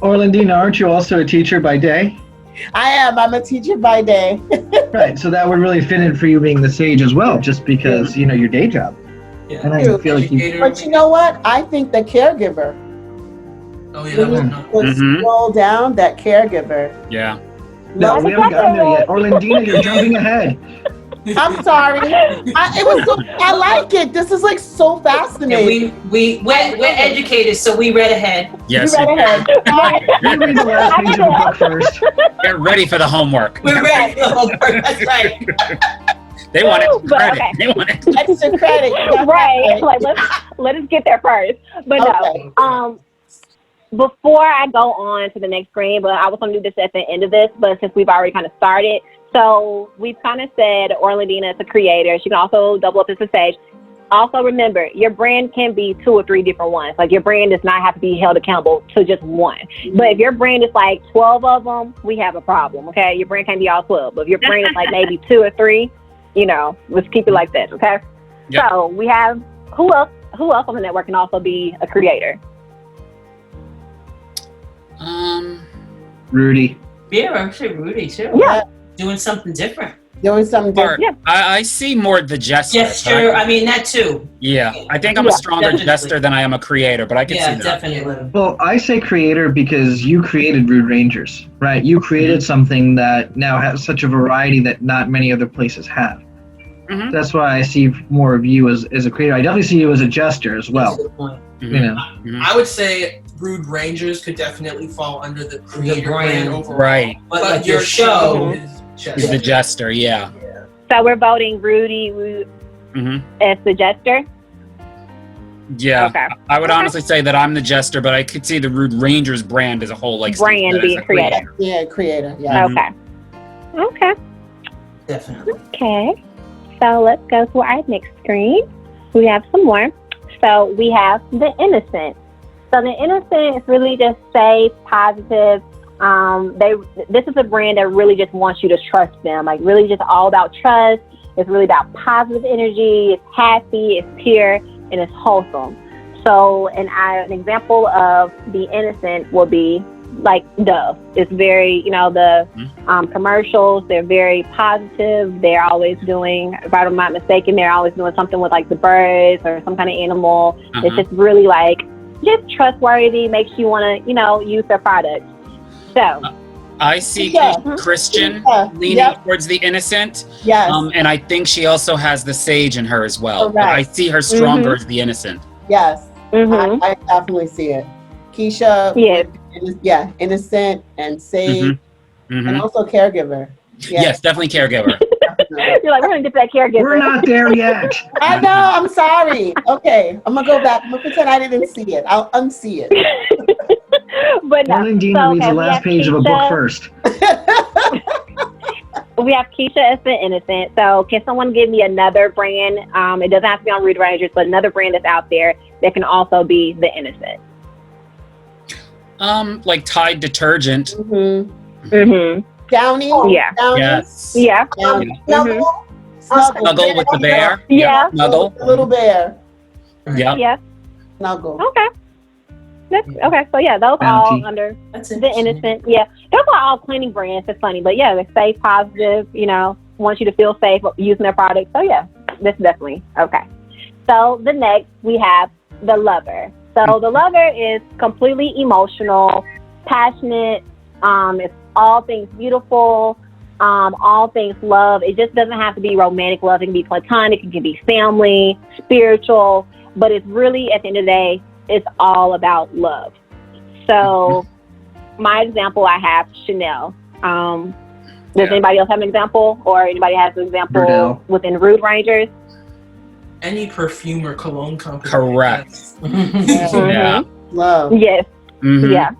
Orlandina, aren't you also a teacher by day? I am. I'm a teacher by day. Right. So that would really fit in for you being the sage as well, just because your day job. Yeah. And I feel like you. But you know what? I think the caregiver. Oh yeah. Scroll down, that caregiver. Yeah. No, we haven't gotten there yet. Orlandina, you're jumping ahead. I'm sorry. I like it. This is like so fascinating. Yeah, we're educated, so we read ahead. Yes. We read ahead. You read the last page of the book first. Get ready for the homework. We're ready for the homework. That's right. They want extra credit. Okay. They want extra credit. Right. Like let us get there first. But no. Before I go on to the next screen, but I was going to do this at the end of this, but since we've already kind of started, so we've kind of said Orlandina is a creator. She can also double up as a sage. Also remember, your brand can be 2 or 3 different ones. Like your brand does not have to be held accountable to just one. But if your brand is like 12 of them, we have a problem, okay? Your brand can't be all 12. But if your brand is like maybe 2 or 3, let's keep it like that, okay? Yep. So we have, who else on the network can also be a creator? Rudy. Yeah, actually Rudy too. Yeah. Doing something different. Yeah. I see more the jester. Gesture, I mean that too. Yeah, I think I'm a stronger jester than I am a creator, but I can see that. Yeah, definitely. Well, I say creator because you created Rude Rangers, right? You created something that now has such a variety that not many other places have. That's why I see more of you as a creator. I definitely see you as a jester as well. That's a good point. I would say Rude Rangers could definitely fall under the creator brand overall. Right. But like your show is the jester, yeah. So we're voting Rudy as the jester? Yeah. Okay. I would honestly say that I'm the jester, but I could see the Rude Rangers brand as a whole, like brand being creator. Yeah, creator. Yeah. Okay. Definitely. Okay. So let's go to our next screen. We have some more. So we have the innocent. So the innocent is really just safe, positive. This is a brand that really just wants you to trust them. Like really just all about trust. It's really about positive energy. It's happy, it's pure, and it's wholesome. So an example of the innocent will be like Dove. It's very, the commercials, they're very positive. They're always doing, if I'm not mistaken, they're always doing something with like the birds or some kind of animal. It's just really like, just trustworthy, makes you want to, use their products. So I see Christian leaning towards the innocent. Yes. And I think she also has the sage in her as well. Correct. But I see her stronger as the innocent. Yes. I definitely see it. Keisha. Innocent and sage. And also caregiver. Yes, definitely caregiver. You're like, we're going to get that caregiver. We're not there yet. I know. I'm sorry. Okay. I'm going to go back. I'm going to pretend I didn't see it. I'll unsee it. But no. Orlandina reads the last page of a book first. We have Keisha as the innocent. So can someone give me another brand? It doesn't have to be on Rude Rangers, but another brand that's out there that can also be the innocent. Like Tide detergent. Downy. Yeah. Downy. Yes. Yeah. Snuggle. Snuggle with the bear. Yeah. Snuggle. The little bear. Yep. Yeah. Snuggle. Okay. Okay, so yeah, those Bounty. all under That's the interesting. innocent. Yeah, those are all cleaning brands. It's funny, but yeah, they stay positive. Want you to feel safe using their products. So yeah, this definitely okay. So the next we have the lover. So the lover is completely emotional, passionate. It's all things beautiful. All things love. It just doesn't have to be romantic love. It can be platonic. It can be family, spiritual. But it's really, at the end of the day, it's all about love. So my example, I have Chanel. Does anybody else have an example, or anybody has an example Burdell. within Rude Rangers? Any perfume or cologne company. Correct. Yeah. Love. Yes. Mhm. Yeah.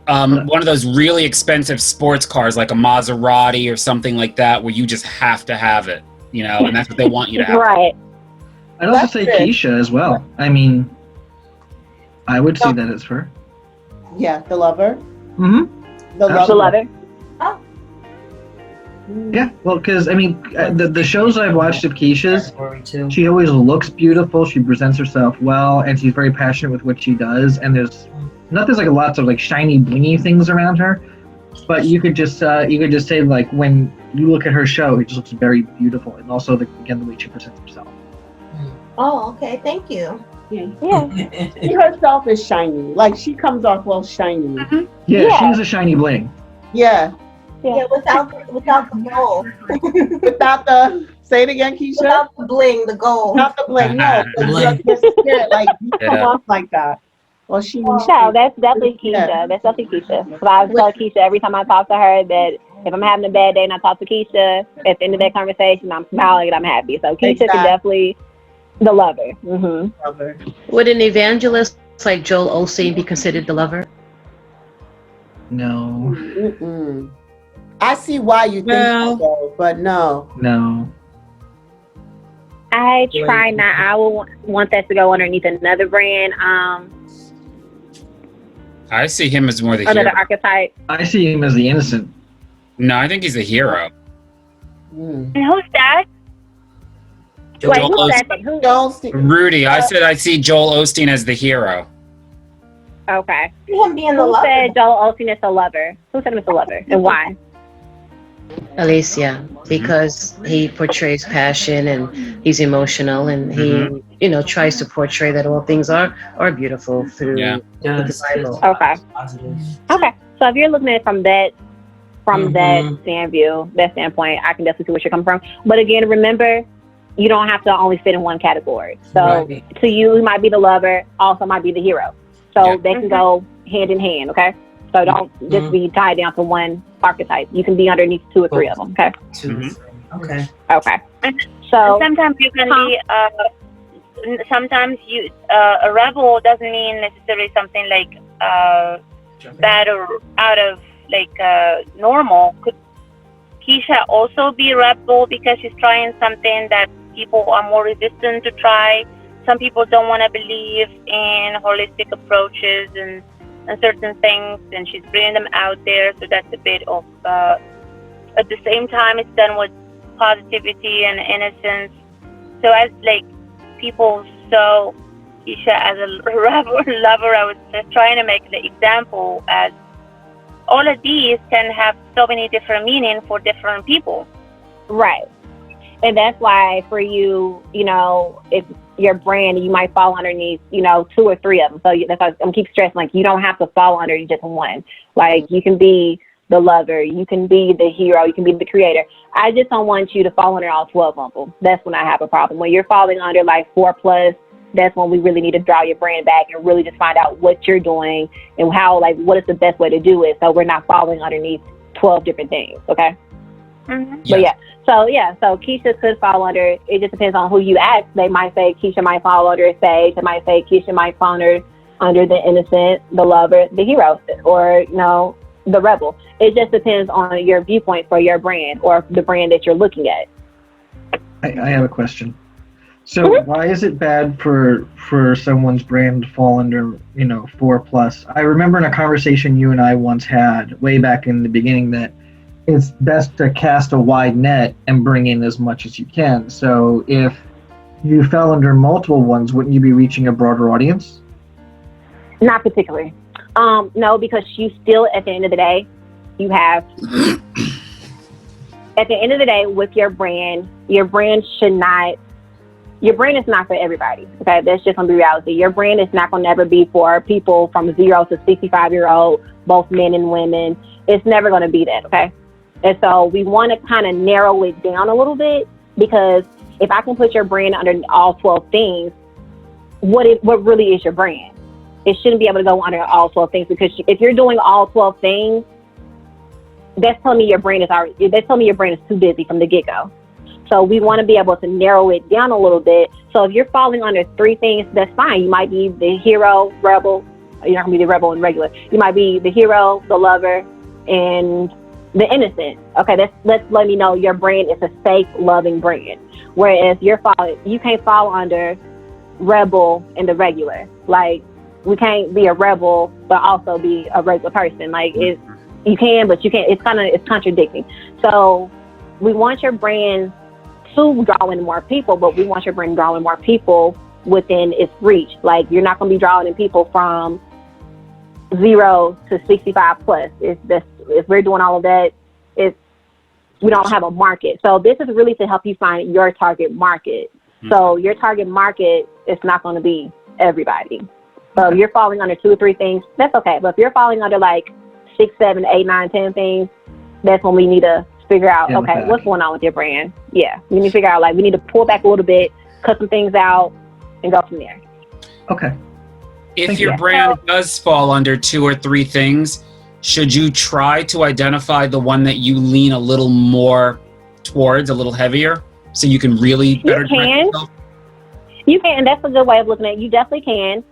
One of those really expensive sports cars, like a Maserati or something like that, where you just have to have it, and that's what they want you to have. Right. I'd also say Keisha as well. I mean, I would see that as her. Yeah, the lover. Mm-hmm. The The lover. Yeah, well, because I mean, the shows I've watched of Keisha's, Worry too. she always looks beautiful. She presents herself well, and she's very passionate with what she does. And there's like lots of like shiny, blingy things around her, but you could just say like when you look at her show, it just looks very beautiful, and also the way she presents herself. Oh, okay. Thank you. Yeah. She herself is shiny. Like she comes off well shiny. Yeah, she's a shiny bling. Yeah. Yeah, without the gold. Without the say it again, Keisha. Without the bling, the gold. Not the bling. No, the spirit. Like you come Yeah. off like that. Well, she. No, that's definitely Keisha. Yeah. That's definitely Keisha. Because I tell Keisha every time I talk to her that if I'm having a bad day and I talk to Keisha, at the end of that conversation, I'm smiling and I'm happy. So Keisha can definitely the lover. Mm-hmm. Lover. Would an evangelist like Joel Osteen be considered the lover? No. Mm-mm. I see why you think so, but no. No. I try not. I will want that to go underneath another brand. I see him as more the Another hero. archetype. I see him as the innocent. No, I think he's the hero. And who's that? Wait, Joel who's Osteen. that? Who? Rudy, I said I see Joel Osteen as the hero. Okay. Him being the Who lover. said Joel Osteen is the lover? Who said him is the lover, and why? Alicia, because he portrays passion and he's emotional and he, tries to portray that all things are beautiful through the Bible. Okay. Okay. So if you're looking at it from that standpoint, I can definitely see where you're coming from. But again, remember, you don't have to only fit in one category. So to you, he might be the lover, also might be the hero. So they can go hand in hand. Okay. So don't just be tied down to one archetype. You can be underneath two or three of them. Okay. Okay. Okay. So sometimes you can be. Sometimes a rebel doesn't mean necessarily something like bad or out of normal. Could Keisha also be a rebel because she's trying something that people are more resistant to try? Some people don't want to believe in holistic approaches and certain things, and she's bringing them out there. So that's a bit of, at the same time, it's done with positivity and innocence. So as people saw Keisha as a lover, I was just trying to make the example as all of these can have so many different meanings for different people. right. And that's why for you, if your brand, you might fall underneath, 2 or 3 of them. So that's why I'm keep stressing, you don't have to fall under just one. You can be the lover, you can be the hero, you can be the creator. I just don't want you to fall under all 12 of them. That's when I have a problem. When you're falling under 4+, that's when we really need to draw your brand back and really just find out what you're doing and how, what is the best way to do it. So we're not falling underneath 12 different things. Okay. Mm-hmm. But so Keisha could fall under, it just depends on who you ask. They might say Keisha might fall under Sage. They might say Keisha might fall under the innocent, the lover, the hero, or, the rebel. It just depends on your viewpoint for your brand or the brand that you're looking at. I have a question. So why is it bad for someone's brand to fall under, 4+? I remember in a conversation you and I once had way back in the beginning that it's best to cast a wide net and bring in as much as you can. So if you fell under multiple ones, wouldn't you be reaching a broader audience? Not particularly. No, because you still, at the end of the day, you have, at the end of the day, with your brand is not for everybody. Okay, that's just gonna be reality. Your brand is not gonna ever be for people from 0 to 65-year-old, both men and women. It's never gonna be that. Okay, and so we want to kind of narrow it down a little bit, because if I can put your brand under all 12 things, what really is your brand? It shouldn't be able to go under all 12 things, because if you're doing all 12 things, that's telling me your brand is too busy from the get-go. So we want to be able to narrow it down a little bit. So if you're falling under 3 things, that's fine. You might be the hero, rebel. You're not going to be the rebel and regular. You might be the hero, the lover, and the innocent. Okay, let's let me know your brand is a safe, loving brand. Whereas you can't fall under rebel and the regular. Like, we can't be a rebel but also be a regular person. Like, you can, but you can't. It's contradicting. So we want your brand to draw in more people, but we want your brand drawing more people within its reach. Like, you're not going to be drawing in people from 0 to 65 plus. If we're doing all of that, we don't have a market. So this is really to help you find your target market. So your target market is not going to be everybody. So if you're falling under 2 or 3 things, that's okay. But if you're falling under like 6, 7, 8, 9, 10 things, that's when we need to figure out, okay, what's going on with your brand? Yeah, we need to figure out, like, we need to pull back a little bit, cut some things out, and go from there. Okay. If your brand does fall under 2 or 3 things, should you try to identify the one that you lean a little more towards, a little heavier, so you can really better direct yourself? You can. That's a good way of looking at it. You definitely can.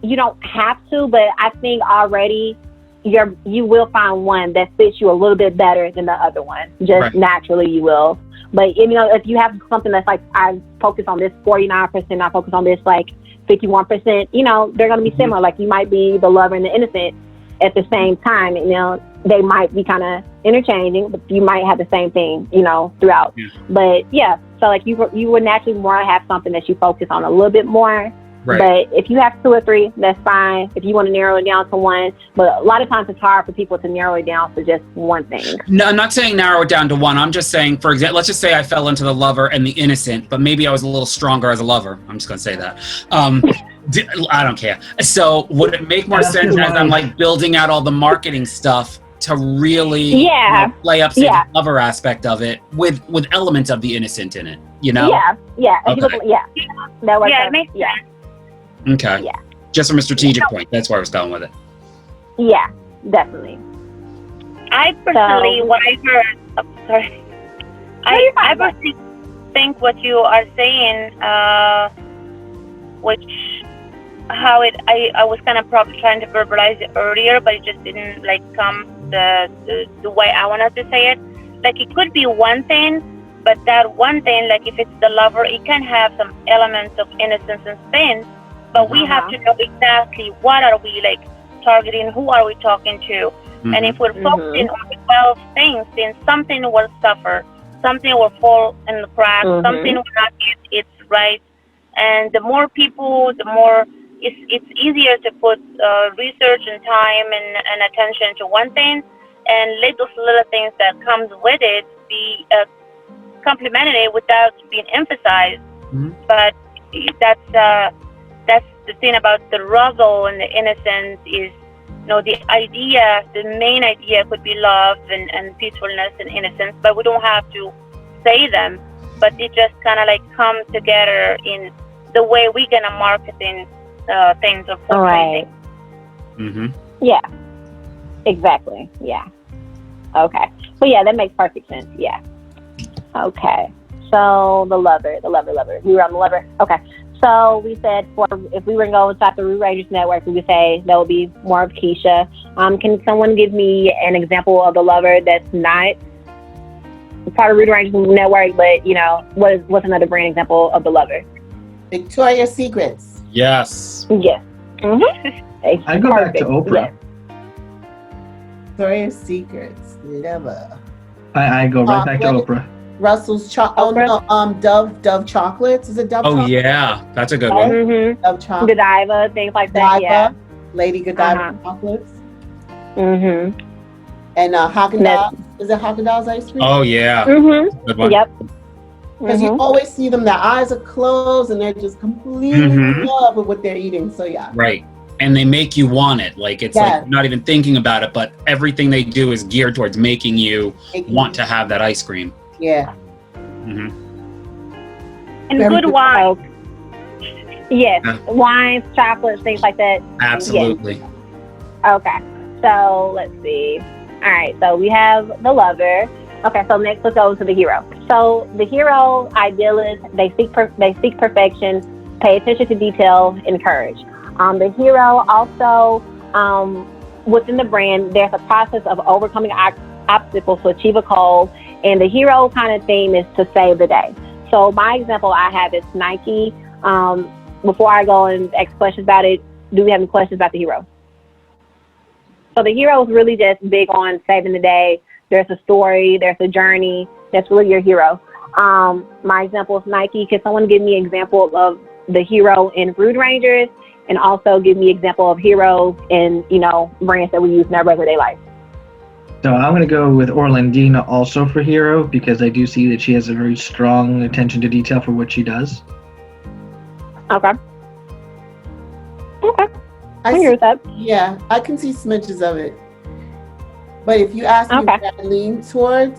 You don't have to, but I think already you will find one that fits you a little bit better than the other one. Just naturally you will. But if you have something that's like, I focus on this 49%, I focus on this like 51%, they're going to be similar. Like, you might be the lover and the innocent at the same time. They might be kind of interchanging, but you might have the same thing, throughout. Yeah. But yeah, so like you would naturally more have something that you focus on a little bit more. Right. But if you have 2 or 3, that's fine. If you want to narrow it down to 1, but a lot of times it's hard for people to narrow it down to just one thing. No, I'm not saying narrow it down to 1. I'm just saying, for example, let's just say I fell into the lover and the innocent, but maybe I was a little stronger as a lover. I'm just going to say that. I don't care. So would it make more sense as I'm like building out all the marketing stuff to really play up the lover aspect of it with elements of the innocent in it, Yeah. Okay. That works. Yeah, it makes sense. Okay. Yeah. Just from a strategic point. That's where I was going with it. Yeah, definitely. I personally, what I heard, I personally think what you are saying, I was kind of probably trying to verbalize it earlier, but it just didn't come the way I wanted to say it. Like, it could be one thing, but that one thing, like if it's the lover, it can have some elements of innocence and sin. But we have to know exactly what are we targeting, who are we talking to, and if we're focusing on 12 things, then something will suffer, something will fall in the cracks, something will not get its right. And the more people, the more it's easier to put research and time and attention to one thing, and let those little things that comes with it be complemented without being emphasized. But that's the thing about the rebel and the innocence is, the main idea could be love and peacefulness and innocence, but we don't have to say them, but they just kind of come together in the way we're gonna marketing things or portraying. Yeah, exactly. Yeah. Okay. Well, yeah, that makes perfect sense. Yeah. Okay. So the lover. We were on the lover. Okay. So we said if we were going to go inside the Root Rangers network, we would say that would be more of Keisha. Can someone give me an example of the lover that's not part of Root Rangers network, but what's another brand example of the lover? Victoria's Secrets. Yes. Yes. I go back to Oprah. Victoria's Secrets. Never. I go right back to Chocolate. Oprah. Russell's chocolate. Oh no, Dove chocolates. Is it Dove? Oh chocolate? yeah, that's a good one. Mm-hmm. Dove chocolate. Godiva, things like that. Godiva, Yeah. Lady Godiva chocolates. Mm-hmm. And Haagen-Dazs. Is it Haagen-Dazs ice cream? Oh yeah. Mm-hmm. Good one. Yep. Because you always see them, their eyes are closed and they're just completely in love with what they're eating. So yeah. Right. And they make you want it. Like it's like not even thinking about it, but everything they do is geared towards making you want to have that ice cream. Yeah. Mm-hmm. And good wine. Yes, wines, chocolates, things like that. Absolutely. Yes. Okay, so let's see. All right, so we have the lover. Okay, so next let's go to the hero. So the hero, idealist, they seek perfection, pay attention to detail, and courage. The hero also, within the brand, there's a process of overcoming obstacles to achieve a goal, and the hero kind of theme is to save the day. So my example I have is Nike. Before I go and ask questions about it, do we have any questions about the hero? So the hero is really just big on saving the day. There's a story, there's a journey. That's really your hero. My example is Nike. Can someone give me an example of the hero in Rude Rangers, and also give me an example of heroes in, brands that we use in our regular day life? So I'm going to go with Orlandina also for hero, because I do see that she has a very strong attention to detail for what she does. Okay. I hear that. Yeah, I can see smidges of it. But if you ask me what I lean towards,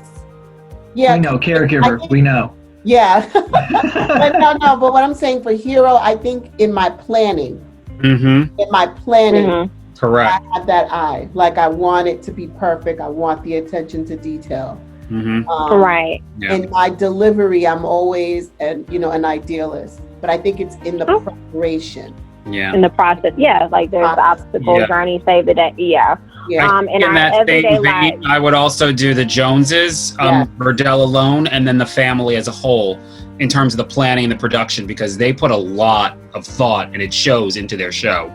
We know, caregiver, we know. Yeah. But but what I'm saying for hero, I think in my planning, Correct. I have that eye. Like I want it to be perfect. I want the attention to detail. Right. Yeah. In my delivery, I'm always an idealist. But I think it's in the preparation. Yeah. In the process. Yeah, like there's the obstacle, journey, save the day. Yeah. Yeah. In our that everyday same vein, life. I would also do the Joneses, Verdell alone, and then the family as a whole in terms of the planning and the production, because they put a lot of thought and it shows into their show.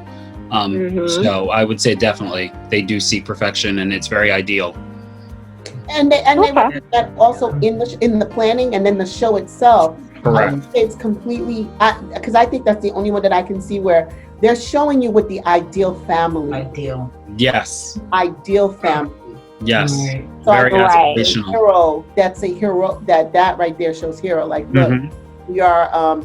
So I would say definitely they do seek perfection, and it's very ideal. And they do that also in the planning and then the show itself. Correct. It's completely, because I think that's the only one that I can see where they're showing you what the ideal family. Yes. Ideal family. Yes. So Very aspirational. Hero. That's a hero. That right there shows hero. Like, look, we are a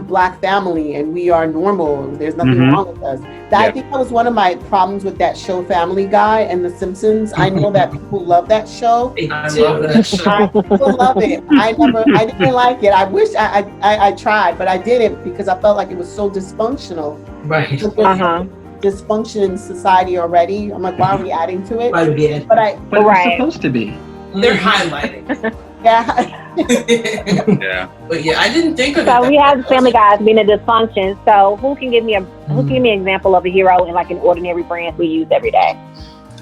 Black family and we are normal. There's nothing wrong with us. I think that was one of my problems with that show, Family Guy and The Simpsons. I know that people love that show. I love that show. People love it. I didn't like it. I wish I tried, but I didn't because I felt like it was so dysfunctional. Right. Dysfunction in society already. I'm like, why are we adding to it? But it's supposed to be. They're highlighting. Yeah. But yeah, I didn't think of it. So we have Family Guy being a dysfunction. So who can give me an example of a hero in like an ordinary brand we use every day?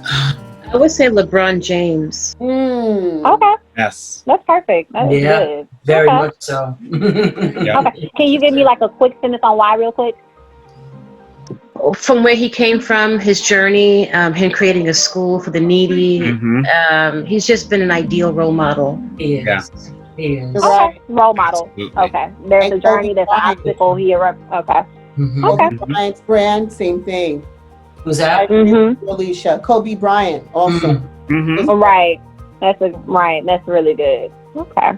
I would say LeBron James. Okay. Yes. That's perfect. That is good. Very much so. Okay. Can you give me like a quick sentence on why real quick? From where he came from, his journey, him creating a school for the needy. He's just been an ideal role model. He is. Okay. Role model. Absolutely. Okay. There's a journey, there's an obstacle here. Okay. Okay. Bryant's brand, same thing. Who's that? Alicia. Kobe Bryant also. Right. That's really good. Okay.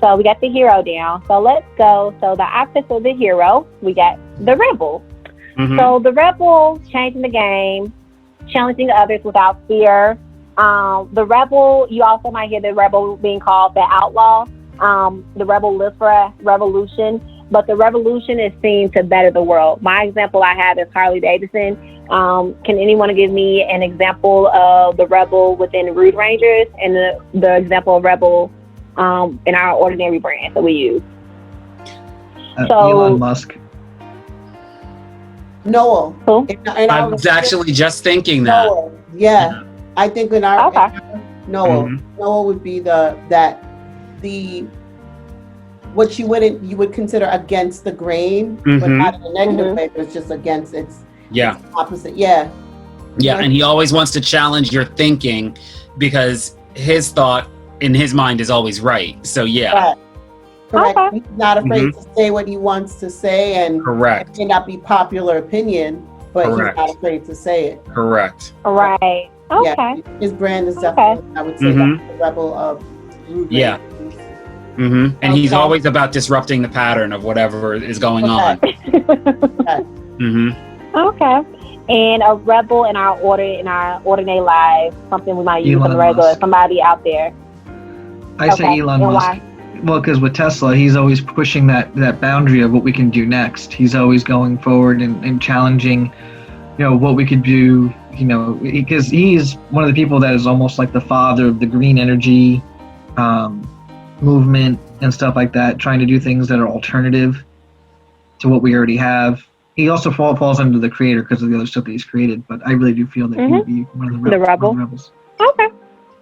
So we got the hero down. So let's go. So the opposite of the hero, we got the rebel. So the rebel, changing the game, challenging others without fear. The rebel, you also might hear the rebel being called the outlaw. The rebel lives for a revolution, but the revolution is seen to better the world. My example I have is Harley Davidson. Can anyone give me an example of the rebel within Rude Rangers and the example of rebel in our ordinary brands that we use? Elon Musk. Noah. I was actually just thinking that. Noah. Yeah. I think in our Noah. Noah would be what you would consider against the grain, but not in a negative way, but it's just against its opposite. Yeah. Yeah, and he always wants to challenge your thinking because his thought in his mind is always right. So yeah. Right. Correct. Okay. He's not afraid to say what he wants to say, and Correct. it may not be popular opinion, but Correct. he's not afraid to say it. Correct. Right. Okay. Yeah, his brand is definitely, I would say, Mhm. that's the rebel of rude Yeah. rangers. And he's Okay. always about disrupting the pattern of whatever is going on. Okay. And a rebel in our ordinary lives, something we might use on Elon the regular, Musk. somebody out there. I say Elon And Musk. why? Well, because with Tesla, he's always pushing that boundary of what we can do next. He's always going forward and challenging, what we could do, because he's one of the people that is almost like the father of the green energy movement and stuff like that, trying to do things that are alternative to what we already have. He also falls under the creator because of the other stuff that he's created, but I really do feel that he would be one of the rebels. Okay.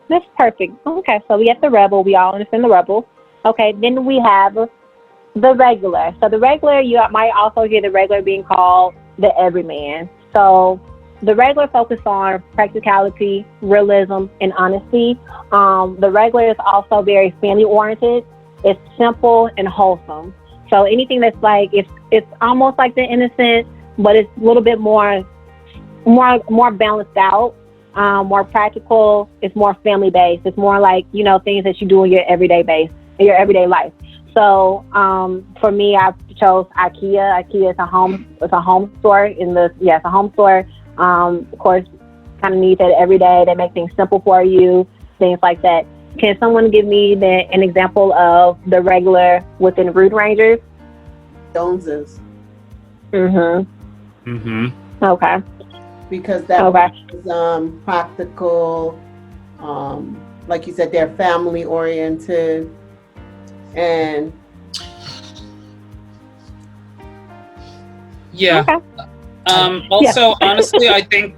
That's perfect. Okay, so we have the rebel. We all understand the rebel. Okay, then we have the regular. So the regular, you might also hear the regular being called the everyman. So the regular focus on practicality, realism, and honesty. The regular is also very family-oriented. It's simple and wholesome. So anything that's like, it's almost like the innocent, but it's a little bit more balanced out, more practical. It's more family-based. It's more like, things that you do in your everyday life. So for me, I chose IKEA. IKEA is a home store it's a home store. Of course, kind of need that every day. They make things simple for you, things like that. Can someone give me an example of the regular within Rude Rangers? Joneses. Okay. Because that is practical. Like you said, they're family oriented, and Yeah. Okay. Also, honestly, I think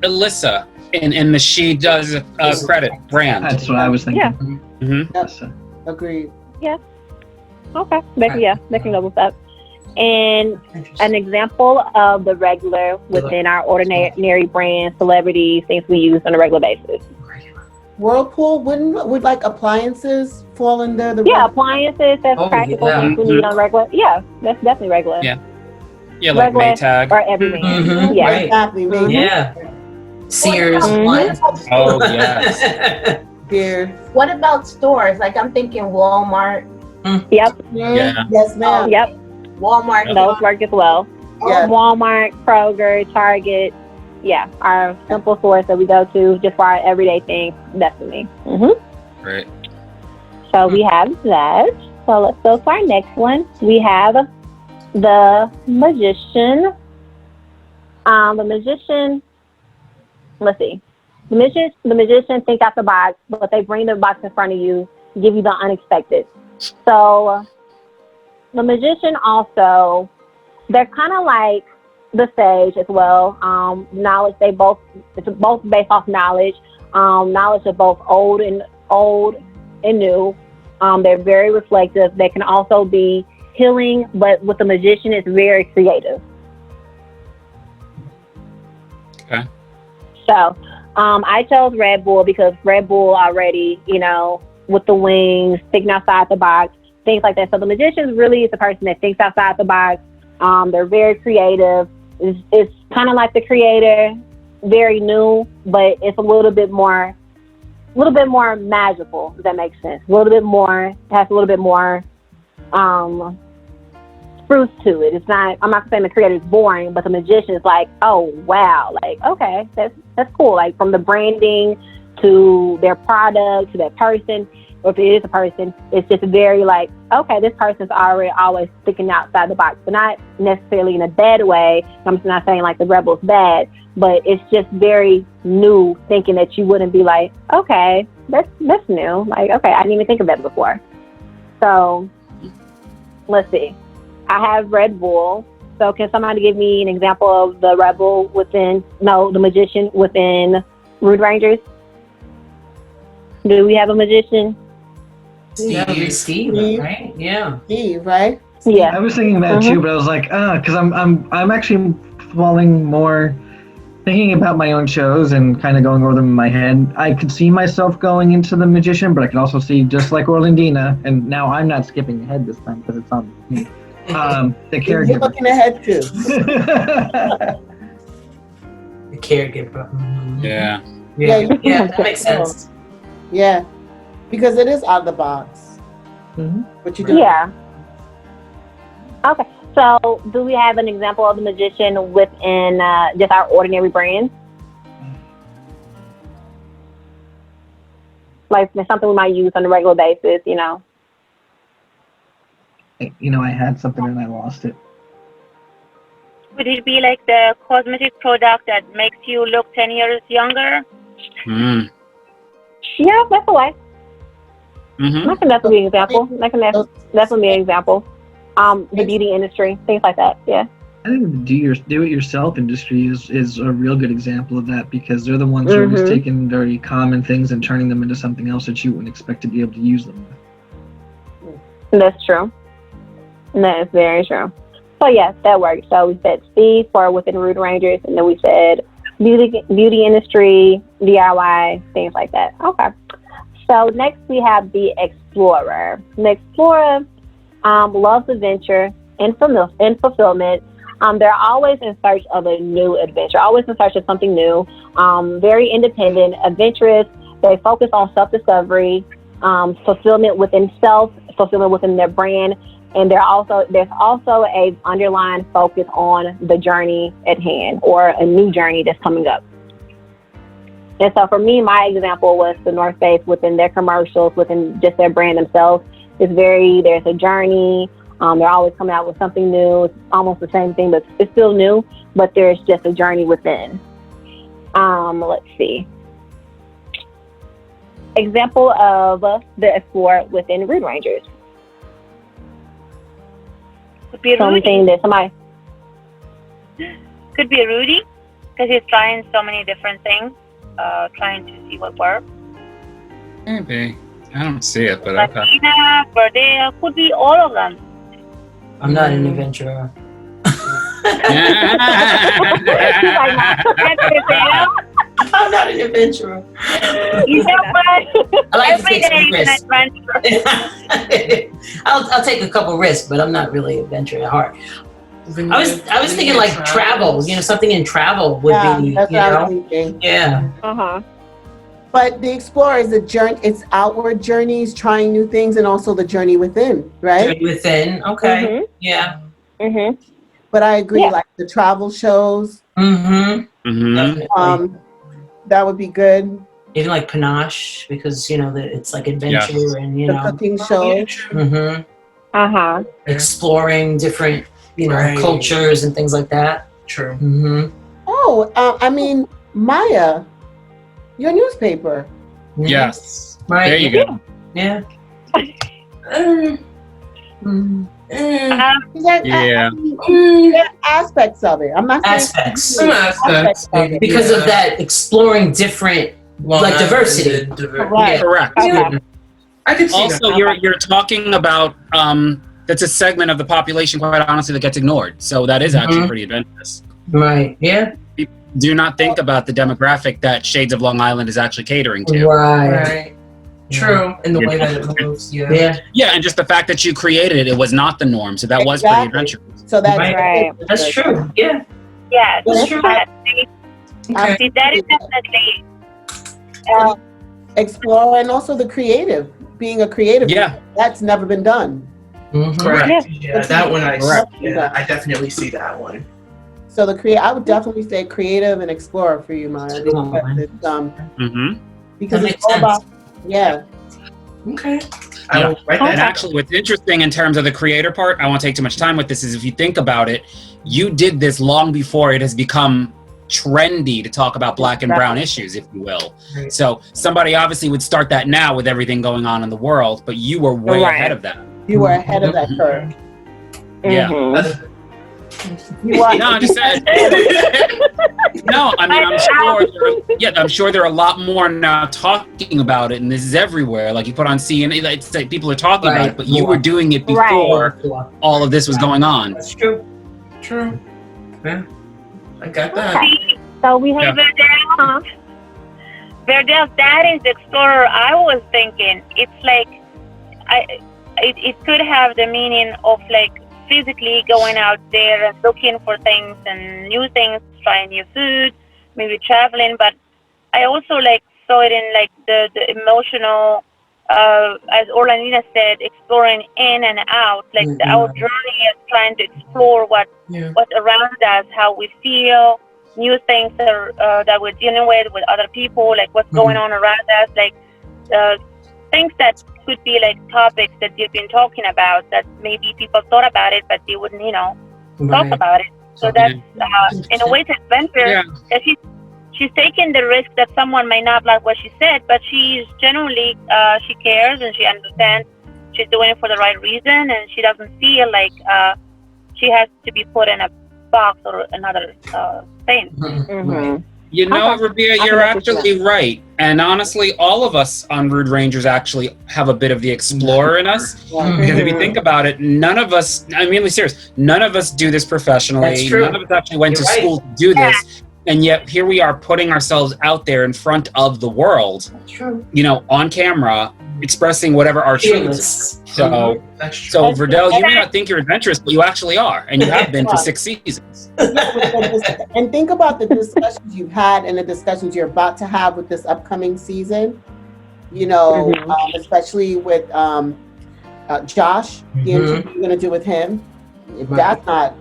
Alyssa in the She Does Credit brand. That's what I was thinking. Yeah. Agreed. Yeah. Okay. That can go with that. And an example of the regular within our ordinary brand, celebrities, things we use on a regular basis. Whirlpool, would like appliances fall under the appliances, that's practical things we need on regular. Yeah, that's definitely regular. Yeah, like regular Maytag. or everything. Yeah, Right. Exactly. Yeah. Sears. Oh, yes. Here. What about stores? Like I'm thinking Walmart. Yep. Yeah. Yes, ma'am. Yep. Walmart. Those work as well. Yes. Walmart, Kroger, Target. Yeah, our simple stores that we go to just for our everyday things, definitely. Right. So we have that. So let's go to our next one. We have the magician. The magician, let's see. The magician think out the box, but they bring the box in front of you, give you the unexpected. So the magician also, they're kind of like the sage as well. Knowledge, it's both based off knowledge. Knowledge of both old and new. They're very reflective. They can also be healing, but with the magician, it's very creative. Okay. So I chose Red Bull because Red Bull already, with the wings, thinking outside the box, things like that. So the magician really is the person that thinks outside the box. They're very creative. It's kind of like the creator, very new, but it's a little bit more magical, if that makes sense. Has a little bit more spruce to it. It's not, I'm not saying the creator is boring, but the magician is like, oh wow, like, okay, that's cool. Like from the branding to their product to their person, or if it is a person, it's just very like, okay, this person's always thinking outside the box, but not necessarily in a bad way. I'm just not saying like the rebel's bad, but it's just very new thinking that you wouldn't be like, okay, that's new. Like, okay, I didn't even think of that before. So let's see. I have Red Bull. So can somebody give me an example of the rebel the magician within Rude Rangers? Do we have a magician? Steve, right? Yeah. Steve, right? Yeah. I was thinking that too, but I was like, because I'm actually falling more thinking about my own shows and kind of going over them in my head, I could see myself going into the magician, but I could also see, just like Orlandina, and now I'm not skipping ahead this time because it's on me. The caregiver. You're looking ahead too. The caregiver. Mhm. Yeah. Yeah, that makes sense. Yeah, because it is out of the box. Mhm. What you do? Yeah. Okay. So, do we have an example of the magician within just our ordinary brands? Like something we might use on a regular basis, you know? I had something and I lost it. Would it be like the cosmetic product that makes you look 10 years younger? Mm. Yeah, that's a way. Mm-hmm. That can definitely be an example. That can definitely be an example. The beauty industry, things like that. Yeah. I think the do-it-yourself industry is a real good example of that, because they're the ones who are just taking very common things and turning them into something else that you wouldn't expect to be able to use them with. That's true. That is very true. So yes, that works. So we said Steve for within Rude Rangers, and then we said beauty industry, DIY, things like that. Okay. So next we have the Explorer. The Explorer loves adventure and fulfillment. They're always in search of a new adventure, always in search of something new. Very independent, adventurous. They focus on self-discovery, fulfillment within self, fulfillment within their brand. And there's also a underlying focus on the journey at hand, or a new journey that's coming up. And so for me, my example was the North Face within their commercials, within just their brand themselves. There's a journey. They're always coming out with something new. It's almost the same thing, but it's still new, but there's just a journey within. Let's see. Example of the Explorer within Rude Rangers. Could be Something that somebody. Could be Rudy, because he's trying so many different things, trying to see what works. Maybe. I don't see it, but okay. Latina, Verdea, could be all of them. I'm not an adventurer. I'm not an adventurer. You know what? I like Every to take day some is risks. an adventure. I'll take a couple risks, but I'm not really an adventurer at heart. I was thinking like travel, something in travel would be, that's what I was thinking. Yeah. Uh-huh. But the Explorer is a journey. It's outward journeys, trying new things, and also the journey within, right? Journey within. Okay. Mhm. Yeah. Mm-hmm. But I agree, Yeah. like the travel shows, Mm-hmm. Mm-hmm. Definitely. that would be good. Even like panache, because it's like adventure Yes. and The cooking shows. mm-hmm. Uh-huh. exploring different Right. cultures and things like that. True. Mm-hmm. Oh, I mean, Maya, your newspaper. Yes. Right. There you go. Yeah. Yeah. There are aspects of it. I'm not saying Aspects. Some aspects. of it. Because of that exploring different like diversity. Right. Correct. Okay. I could see Also, that. you're talking about that's a segment of the population, quite honestly, that gets ignored. So that is actually Mhm. pretty adventurous. Right. Yeah. Do not think about the demographic that Shades of Long Island is actually catering to. Right. Right. True. In the way that it moves. Yeah. Yeah. Yeah, and just the fact that you created it was not the norm, so that was pretty Exactly. adventurous. So that's Right. That's true. Yeah. Yeah, That's true. Okay. See, that is definitely. Explore, and also the creative, being a creative. Yeah. That's never been done. Mhm. Correct. Yeah, that one I Correct. I definitely see that one. So I would definitely say creative and explorer for you, Maya. Cool. Because it's, Mm-hmm. because That it's makes all sense. about, yeah. Okay. I will write that And down. actually, what's interesting in terms of the creator part, I won't take too much time with this, is if you think about it, you did this long before it has become trendy to talk about black and brown issues, if you will. Right. So somebody obviously would start that now with everything going on in the world, but you were way Right. ahead of that. You were ahead of that curve. Yeah. Mhm. You are, No, I'm just saying. No, I mean, I'm sure there are a lot more now talking about it, and this is everywhere. Like you put on CNN, it's like people are talking about it, but you were doing it before all of this was going on. That's true. True. Yeah. I got that. See, So we Hey, have, Verdell. Verdell, that is the explorer. I was thinking it's like it could have the meaning of like physically going out there and looking for things and new things, trying new food, maybe traveling. But I also like saw it in like the emotional, as Orlandina said, exploring in and out, like our journey is trying to explore what's around us, how we feel, new things that we're dealing with other people, like what's going on around us, like things that could be like topics that you've been talking about that maybe people thought about it, but they wouldn't, talk about it. So that's in a way it's adventure. That she's taking the risk that someone may not like what she said, but she's genuinely she cares and she understands she's doing it for the right reason, and she doesn't feel like she has to be put in a box or another thing. You know, Rabia, you're actually right. And honestly, all of us on Rude Rangers actually have a bit of the explorer in us. Because if you think about it, none of us, I'm really serious, none of us do this professionally. That's true. None of us actually went to school to do this. And yet here we are putting ourselves out there in front of the world, on camera, expressing whatever our truth is. So Verdell, you may not think you're adventurous, but you actually are. And you have been for 6 seasons. And think about the discussions you've had and the discussions you're about to have with this upcoming season, especially with Josh, the interview you're going to do with him. If that's not,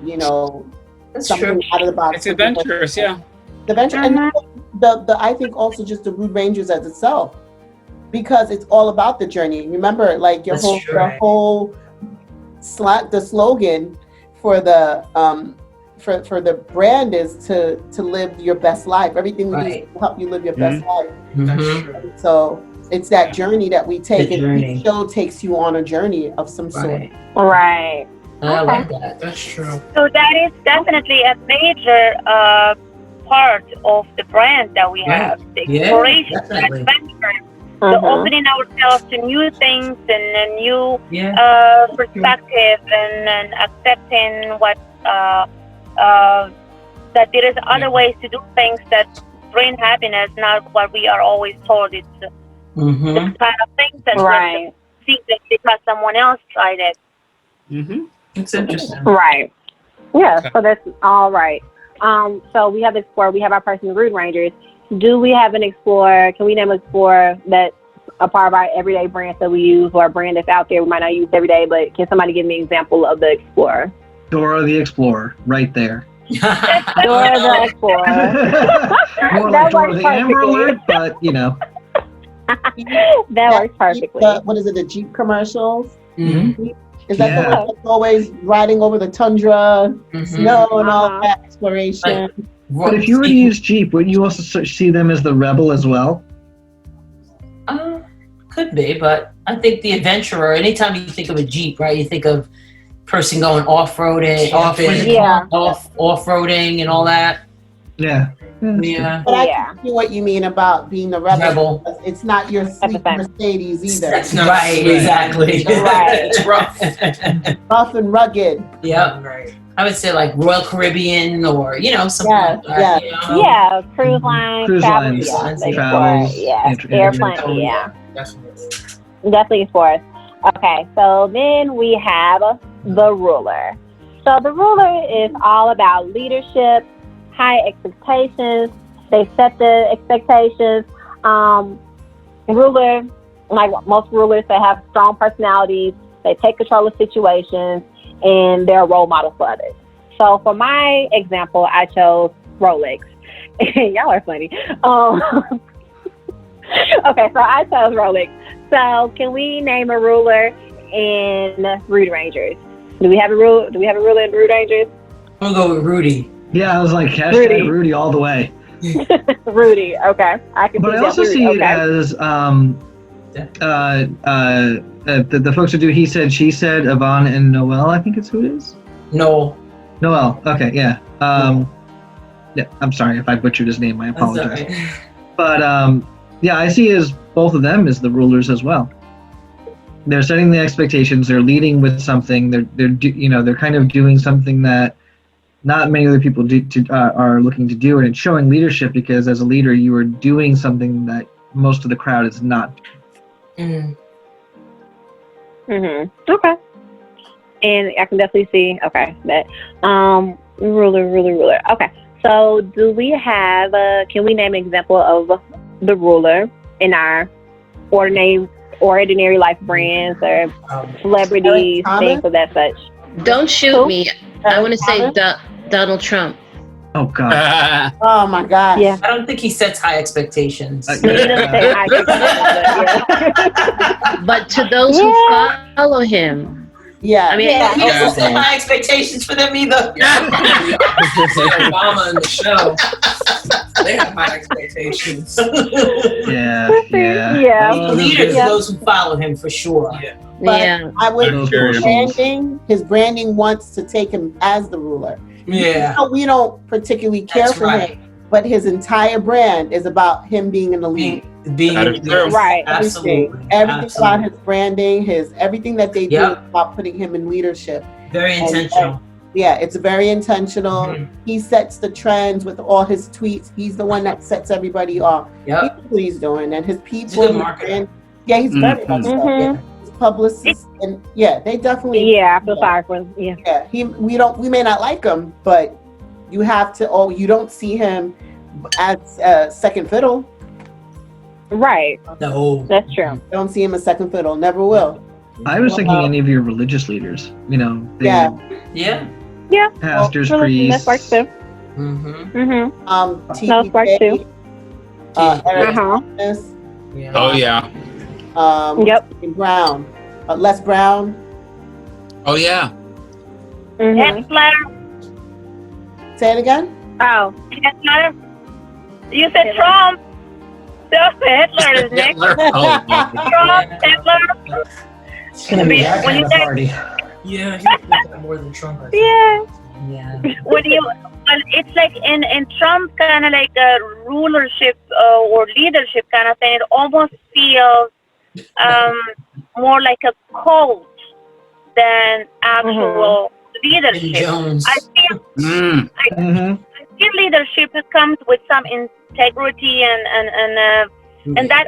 that's something out of the box. It's adventurous, The adventure, and the I think also just the Rude Rangers as itself, because it's all about the journey. Remember, like the slogan for the for the brand is to live your best life. Everything we do is to help you live your best life. So it's that journey that we take, and each show takes you on a journey of some sort. Right. I like that. That's true. So that is definitely a major part of the brand that we have. The exploration, the adventure, the opening ourselves to new things and a new perspective, and accepting what that there is other ways to do things that bring happiness, not what we are always told. It's the kind of things that we see that because someone else tried it. It's interesting. Right. Yeah, so that's all right. So we have Explorer, we have our person Rude Rangers. Do we have an Explorer? Can we name an Explorer that's a part of our everyday brand that we use, or a brand that's out there we might not use every day, but can somebody give me an example of the Explorer? Dora the Explorer, right there. Dora the Explorer. More like Dora the Amber Alert, but that works perfectly. What is it, the Jeep commercials? Is that the one that's always riding over the tundra, snow, and all that exploration? But if you were to use Jeep, wouldn't you also see them as the rebel as well? Could be, but I think the adventurer, anytime you think of a Jeep, right, you think of person going off-roading, off-roading and all that. Yeah. But I can see what you mean about being the rebel. It's not your sleek Mercedes either. It's not exactly. It's rough. Rough and rugged. Yeah. Right. I would say like Royal Caribbean or, something like that. Yeah, cruise lines. Cruise lines, travels. Airplane, Definitely Explorer. Okay, so then we have the ruler. So the ruler is all about leadership, high expectations. They set the expectations. Ruler, like most rulers, they have strong personalities. They take control of situations, and they're a role model for others. So for my example, I chose Rolex. Y'all are funny. Okay, so I chose Rolex. So can we name a ruler in Rude Rangers? Do we have a ruler in Rude Rangers? I'm gonna go with Rudy. Yeah, I was like Rudy all the way. Rudy, okay. I can. But I also see it as the folks who do He Said, She Said, Yvonne and Noelle, I think it's who it is? Noelle, okay, yeah. Yeah, I'm sorry if I butchered his name, I apologize. Okay. But yeah, I see as both of them as the rulers as well. They're setting the expectations, they're leading with something, they're kind of doing something that not many other people are looking to do, and it's showing leadership because as a leader, you are doing something that most of the crowd is not. Okay. And I can definitely see. Okay, that ruler. Okay. So, do we have? Can we name an example of the ruler in our ordinary life brands or celebrities, things of that such? Don't shoot me. I want to say Donald Trump. Oh God. Oh my gosh. Yeah. I don't think he sets high expectations. He doesn't say high expectations, But to those who follow him, yeah. I mean, He doesn't set high expectations for them either. Obama in the show. They have high expectations. Yeah. He's a leader to those who follow him for sure. But I would his branding wants to take him as the ruler. Yeah. We don't particularly care for him, but his entire brand is about him being in the lead. Right. Absolutely. Everything about his branding, everything that they do is about putting him in leadership. Very intentional. It's very intentional. He sets the trends with all his tweets. He's the one that sets everybody off. He knows what he's doing, and his people. He's a good marketer. He's very much so. His publicists, and they definitely. Yeah, I feel sorry for him. Yeah. We may not like him, but you have to. Oh, you don't see him as second fiddle. Right. No. That's true. Don't see him as second fiddle. Never will. I was thinking any of your religious leaders. Yeah. Pastors, priests. That works too. That works too. Eric Thomas. Oh yeah. Brown. Les Brown. Oh yeah. Hitler. Say it again. Oh, Hitler. You said Trump. So Hitler is next. Oh, Trump, Hitler. It's gonna be that kind of party. Yeah, he did that more than Trump. I think. Yeah. When it's like in Trump kind of like a rulership or leadership kind of thing. It almost feels more like a cult than actual leadership. I feel leadership comes with some integrity and that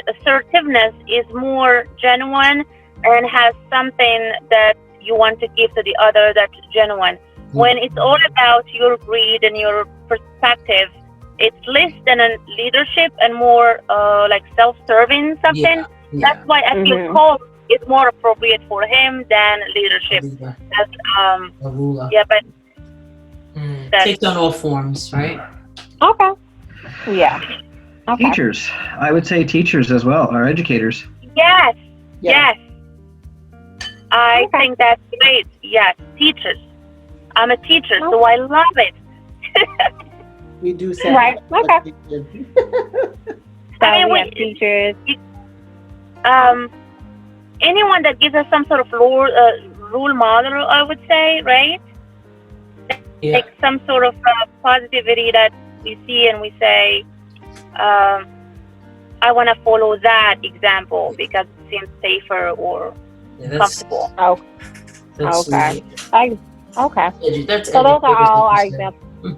assertiveness is more genuine and has something that you want to give to the other that's genuine. When it's all about your greed and your perspective, it's less than a leadership and more like self-serving something. That's why I feel cult is more appropriate for him than leadership. That's, a ruler. Yeah, but takes on all forms, right? Okay. Yeah. Okay. Teachers. I would say teachers as well, or educators. Yes. I think that's great. Yes, teachers. I'm a teacher, so I love it. We do say right. Okay. I mean, we have teachers. Anyone that gives us some sort of role model, I would say, right? Like some sort of positivity that we see and we say, I want to follow that example because it seems safer or comfortable. Okay. Okay. That's so those are all our examples.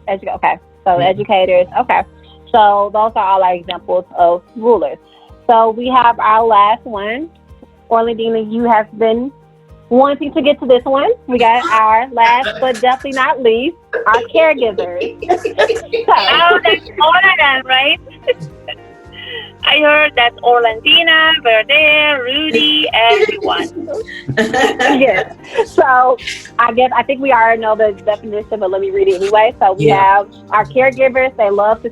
Educators. Okay. So those are all our examples of rulers. So we have our last one. Orlandina, you have been wanting to get to this one. We got our last, but definitely not least, our caregivers. Oh, that's all of them, right? I heard that's Orlandina, Verde, Rudy, everyone. Yes. So I think we already know the definition, but let me read it anyway. So we have our caregivers. They love to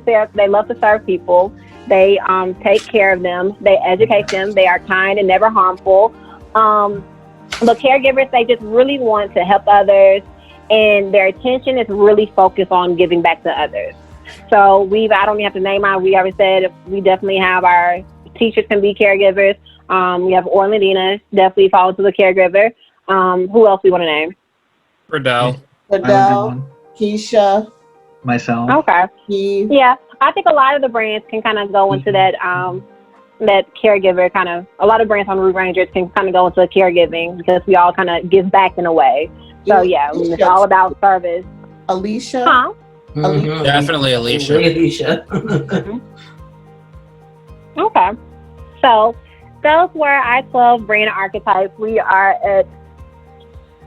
serve people. They take care of them. They educate them. They are kind and never harmful. The caregivers, they just really want to help others, and their attention is really focused on giving back to others. So I don't even have to name out. We already said we definitely have our teachers can be caregivers. We have Orlandina, definitely falls to the caregiver. Who else we want to name? Riddell, Keisha, myself. Okay. Yeah, I think a lot of the brands can kind of go into that that caregiver kind of, a lot of brands on Root Rangers can kind of go into caregiving because we all kind of give back in a way. So yeah, it's all about service. Alicia? Huh? Mhm. Definitely Alicia. Alicia. Okay. So those were our 12 brand archetypes. We are at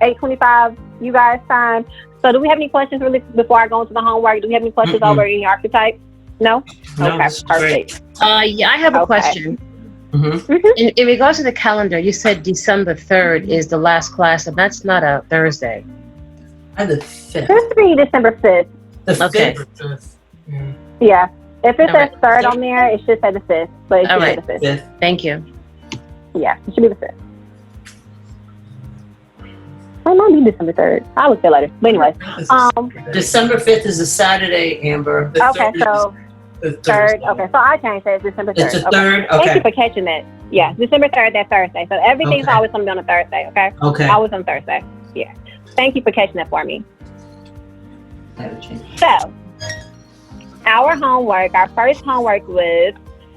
8:25 you guys time. So do we have any questions really before I go into the homework? Do we have any questions over any archetype? No? No, Okay, that's perfect. Yeah, I have a question. In regards to the calendar, you said December 3rd is the last class, and that's not a Thursday. And the 5th. This would be December 5th. The Okay. 5th. Yeah. If it All says right. 3rd on there, it should say the 5th. But it should All say right. the 5th. Thank you. Yeah, it should be the 5th. It might be December 3rd. I'll look at it later. But anyway. December 5th is a Saturday, Amber. The Okay, 3rd so is the 3rd. Okay, so I changed it. It's December 3rd. It's the 3rd? Okay. Thank you for catching that. Yeah, December 3rd, that's Thursday. So everything's Okay. always going to be on a Thursday, okay? Okay. Always on Thursday. Yeah. Thank you for catching that for me. So, our homework, our first homework was,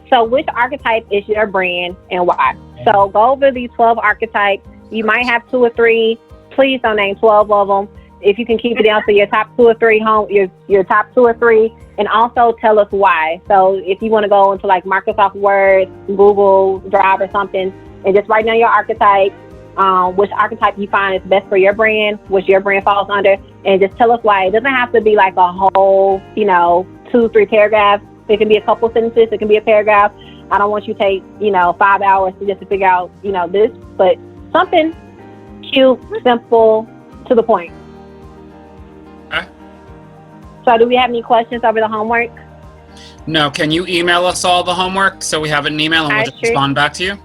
so which archetype is your brand and why? So go over these 12 archetypes. You might have 2 or 3. Please don't name 12 of them. If you can keep it down to your top 2 or 3 your top 2 or 3, and also tell us why. So if you want to go into like Microsoft Word, Google Drive or something, and just write down your archetype, which archetype you find is best for your brand, which your brand falls under, and just tell us why. It doesn't have to be like a whole, 2-3 paragraphs. It can be a couple sentences. It can be a paragraph. I don't want you to take, 5 hours to figure out, this, but something cute, simple, to the point. Okay. So do we have any questions over the homework? No, can you email us all the homework so we have an email and we'll just respond back to you?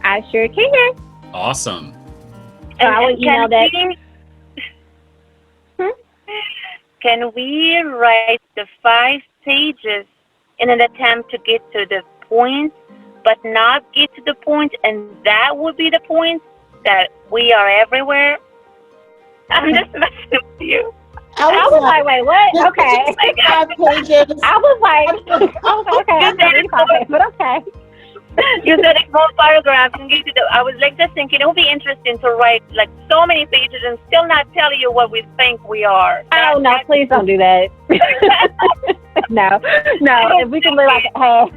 I sure can. Awesome. So I will email that. Can we write the 5 pages in an attempt to get to the point, but not get to the point, and that would be the point that we are everywhere? I'm just messing with you. I was like, wait, what? Okay. 5 pages. I was like, okay, I'm not reading 5 pages, but okay. You said a whole paragraph. And I was like just thinking it would be interesting to write like so many pages and still not tell you what we think we are. Oh, no, please don't do that. No. If we can be like, hey,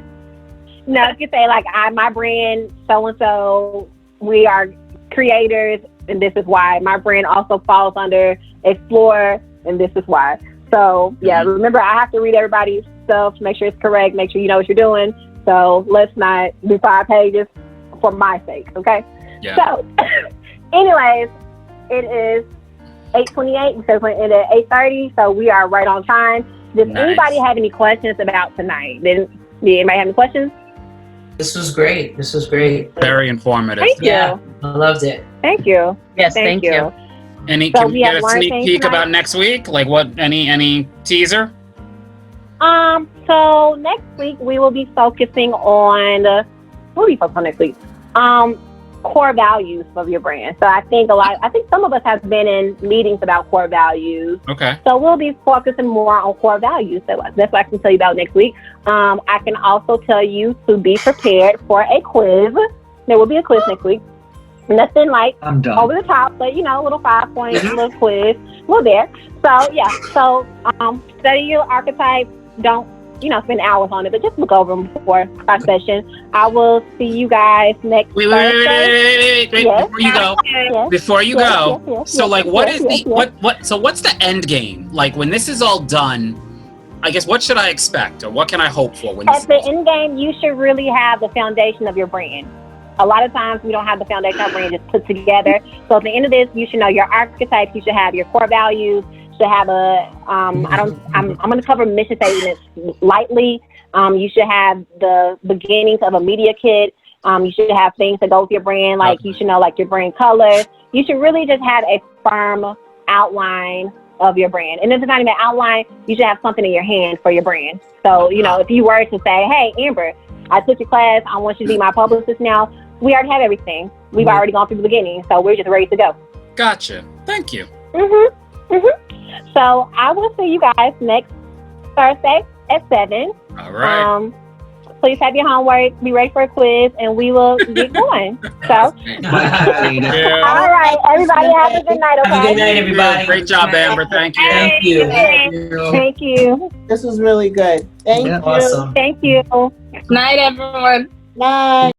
no, if you say like, my brand, so-and-so, we are creators, and this is why. My brand also falls under Explore, and this is why. So, yeah, remember, I have to read everybody's stuff, make sure it's correct, make sure you know what you're doing. So let's not do 5 pages for my sake, okay? Yeah. So, anyways, it is 8:28 because we're in at 8:30, so we are right on time. Does anybody have any questions about tonight? Did anybody have any questions? This was great. Very informative. Thank you. Yeah, I loved it. Thank you. Yes, thank you. Can So we we get have a learned sneak things peek tonight? about next week? Like what? Any teaser? So next week we will be focusing on next week? Core values of your brand. So I think some of us have been in meetings about core values. Okay. So we'll be focusing more on core values. So that's what I can tell you about next week. I can also tell you to be prepared for a quiz. There will be a quiz next week. Nothing like over the top, but a little 5-point little quiz. We're there. So yeah. So study your archetype. Don't spend hours on it, but just look over them before our session. I will see you guys next Thursday. Wait, Yes. before you go. Yes. Before you Yes, go. yes, So yes, like what yes, is yes, the yes. so what's the end game? Like when this is all done, I guess what should I expect or what can I hope for when this At the end game, you should really have the foundation of your brand. A lot of times we don't have the foundation of our brand just put together. So at the end of this, you should know your archetypes, you should have your core values, should have I'm going to cover mission statements lightly. You should have the beginnings of a media kit. You should have things that go with your brand, like you should know like your brand color. You should really just have a firm outline of your brand. And if it's not even an outline, you should have something in your hand for your brand. So, if you were to say, hey, Amber, I took your class, I want you to be my publicist now, we already have everything. We've already gone through the beginning, so we're just ready to go. Gotcha. Thank you. So I will see you guys next Thursday at 7. All right. Please have your homework. Be ready for a quiz, and we will get going. So, all right, everybody, have a good night. Okay. Have a good night, everybody. Great job, Amber. Thank you. Thank you. Thank you. This was really good. Thank you. Awesome. Thank you. Night, everyone. Bye.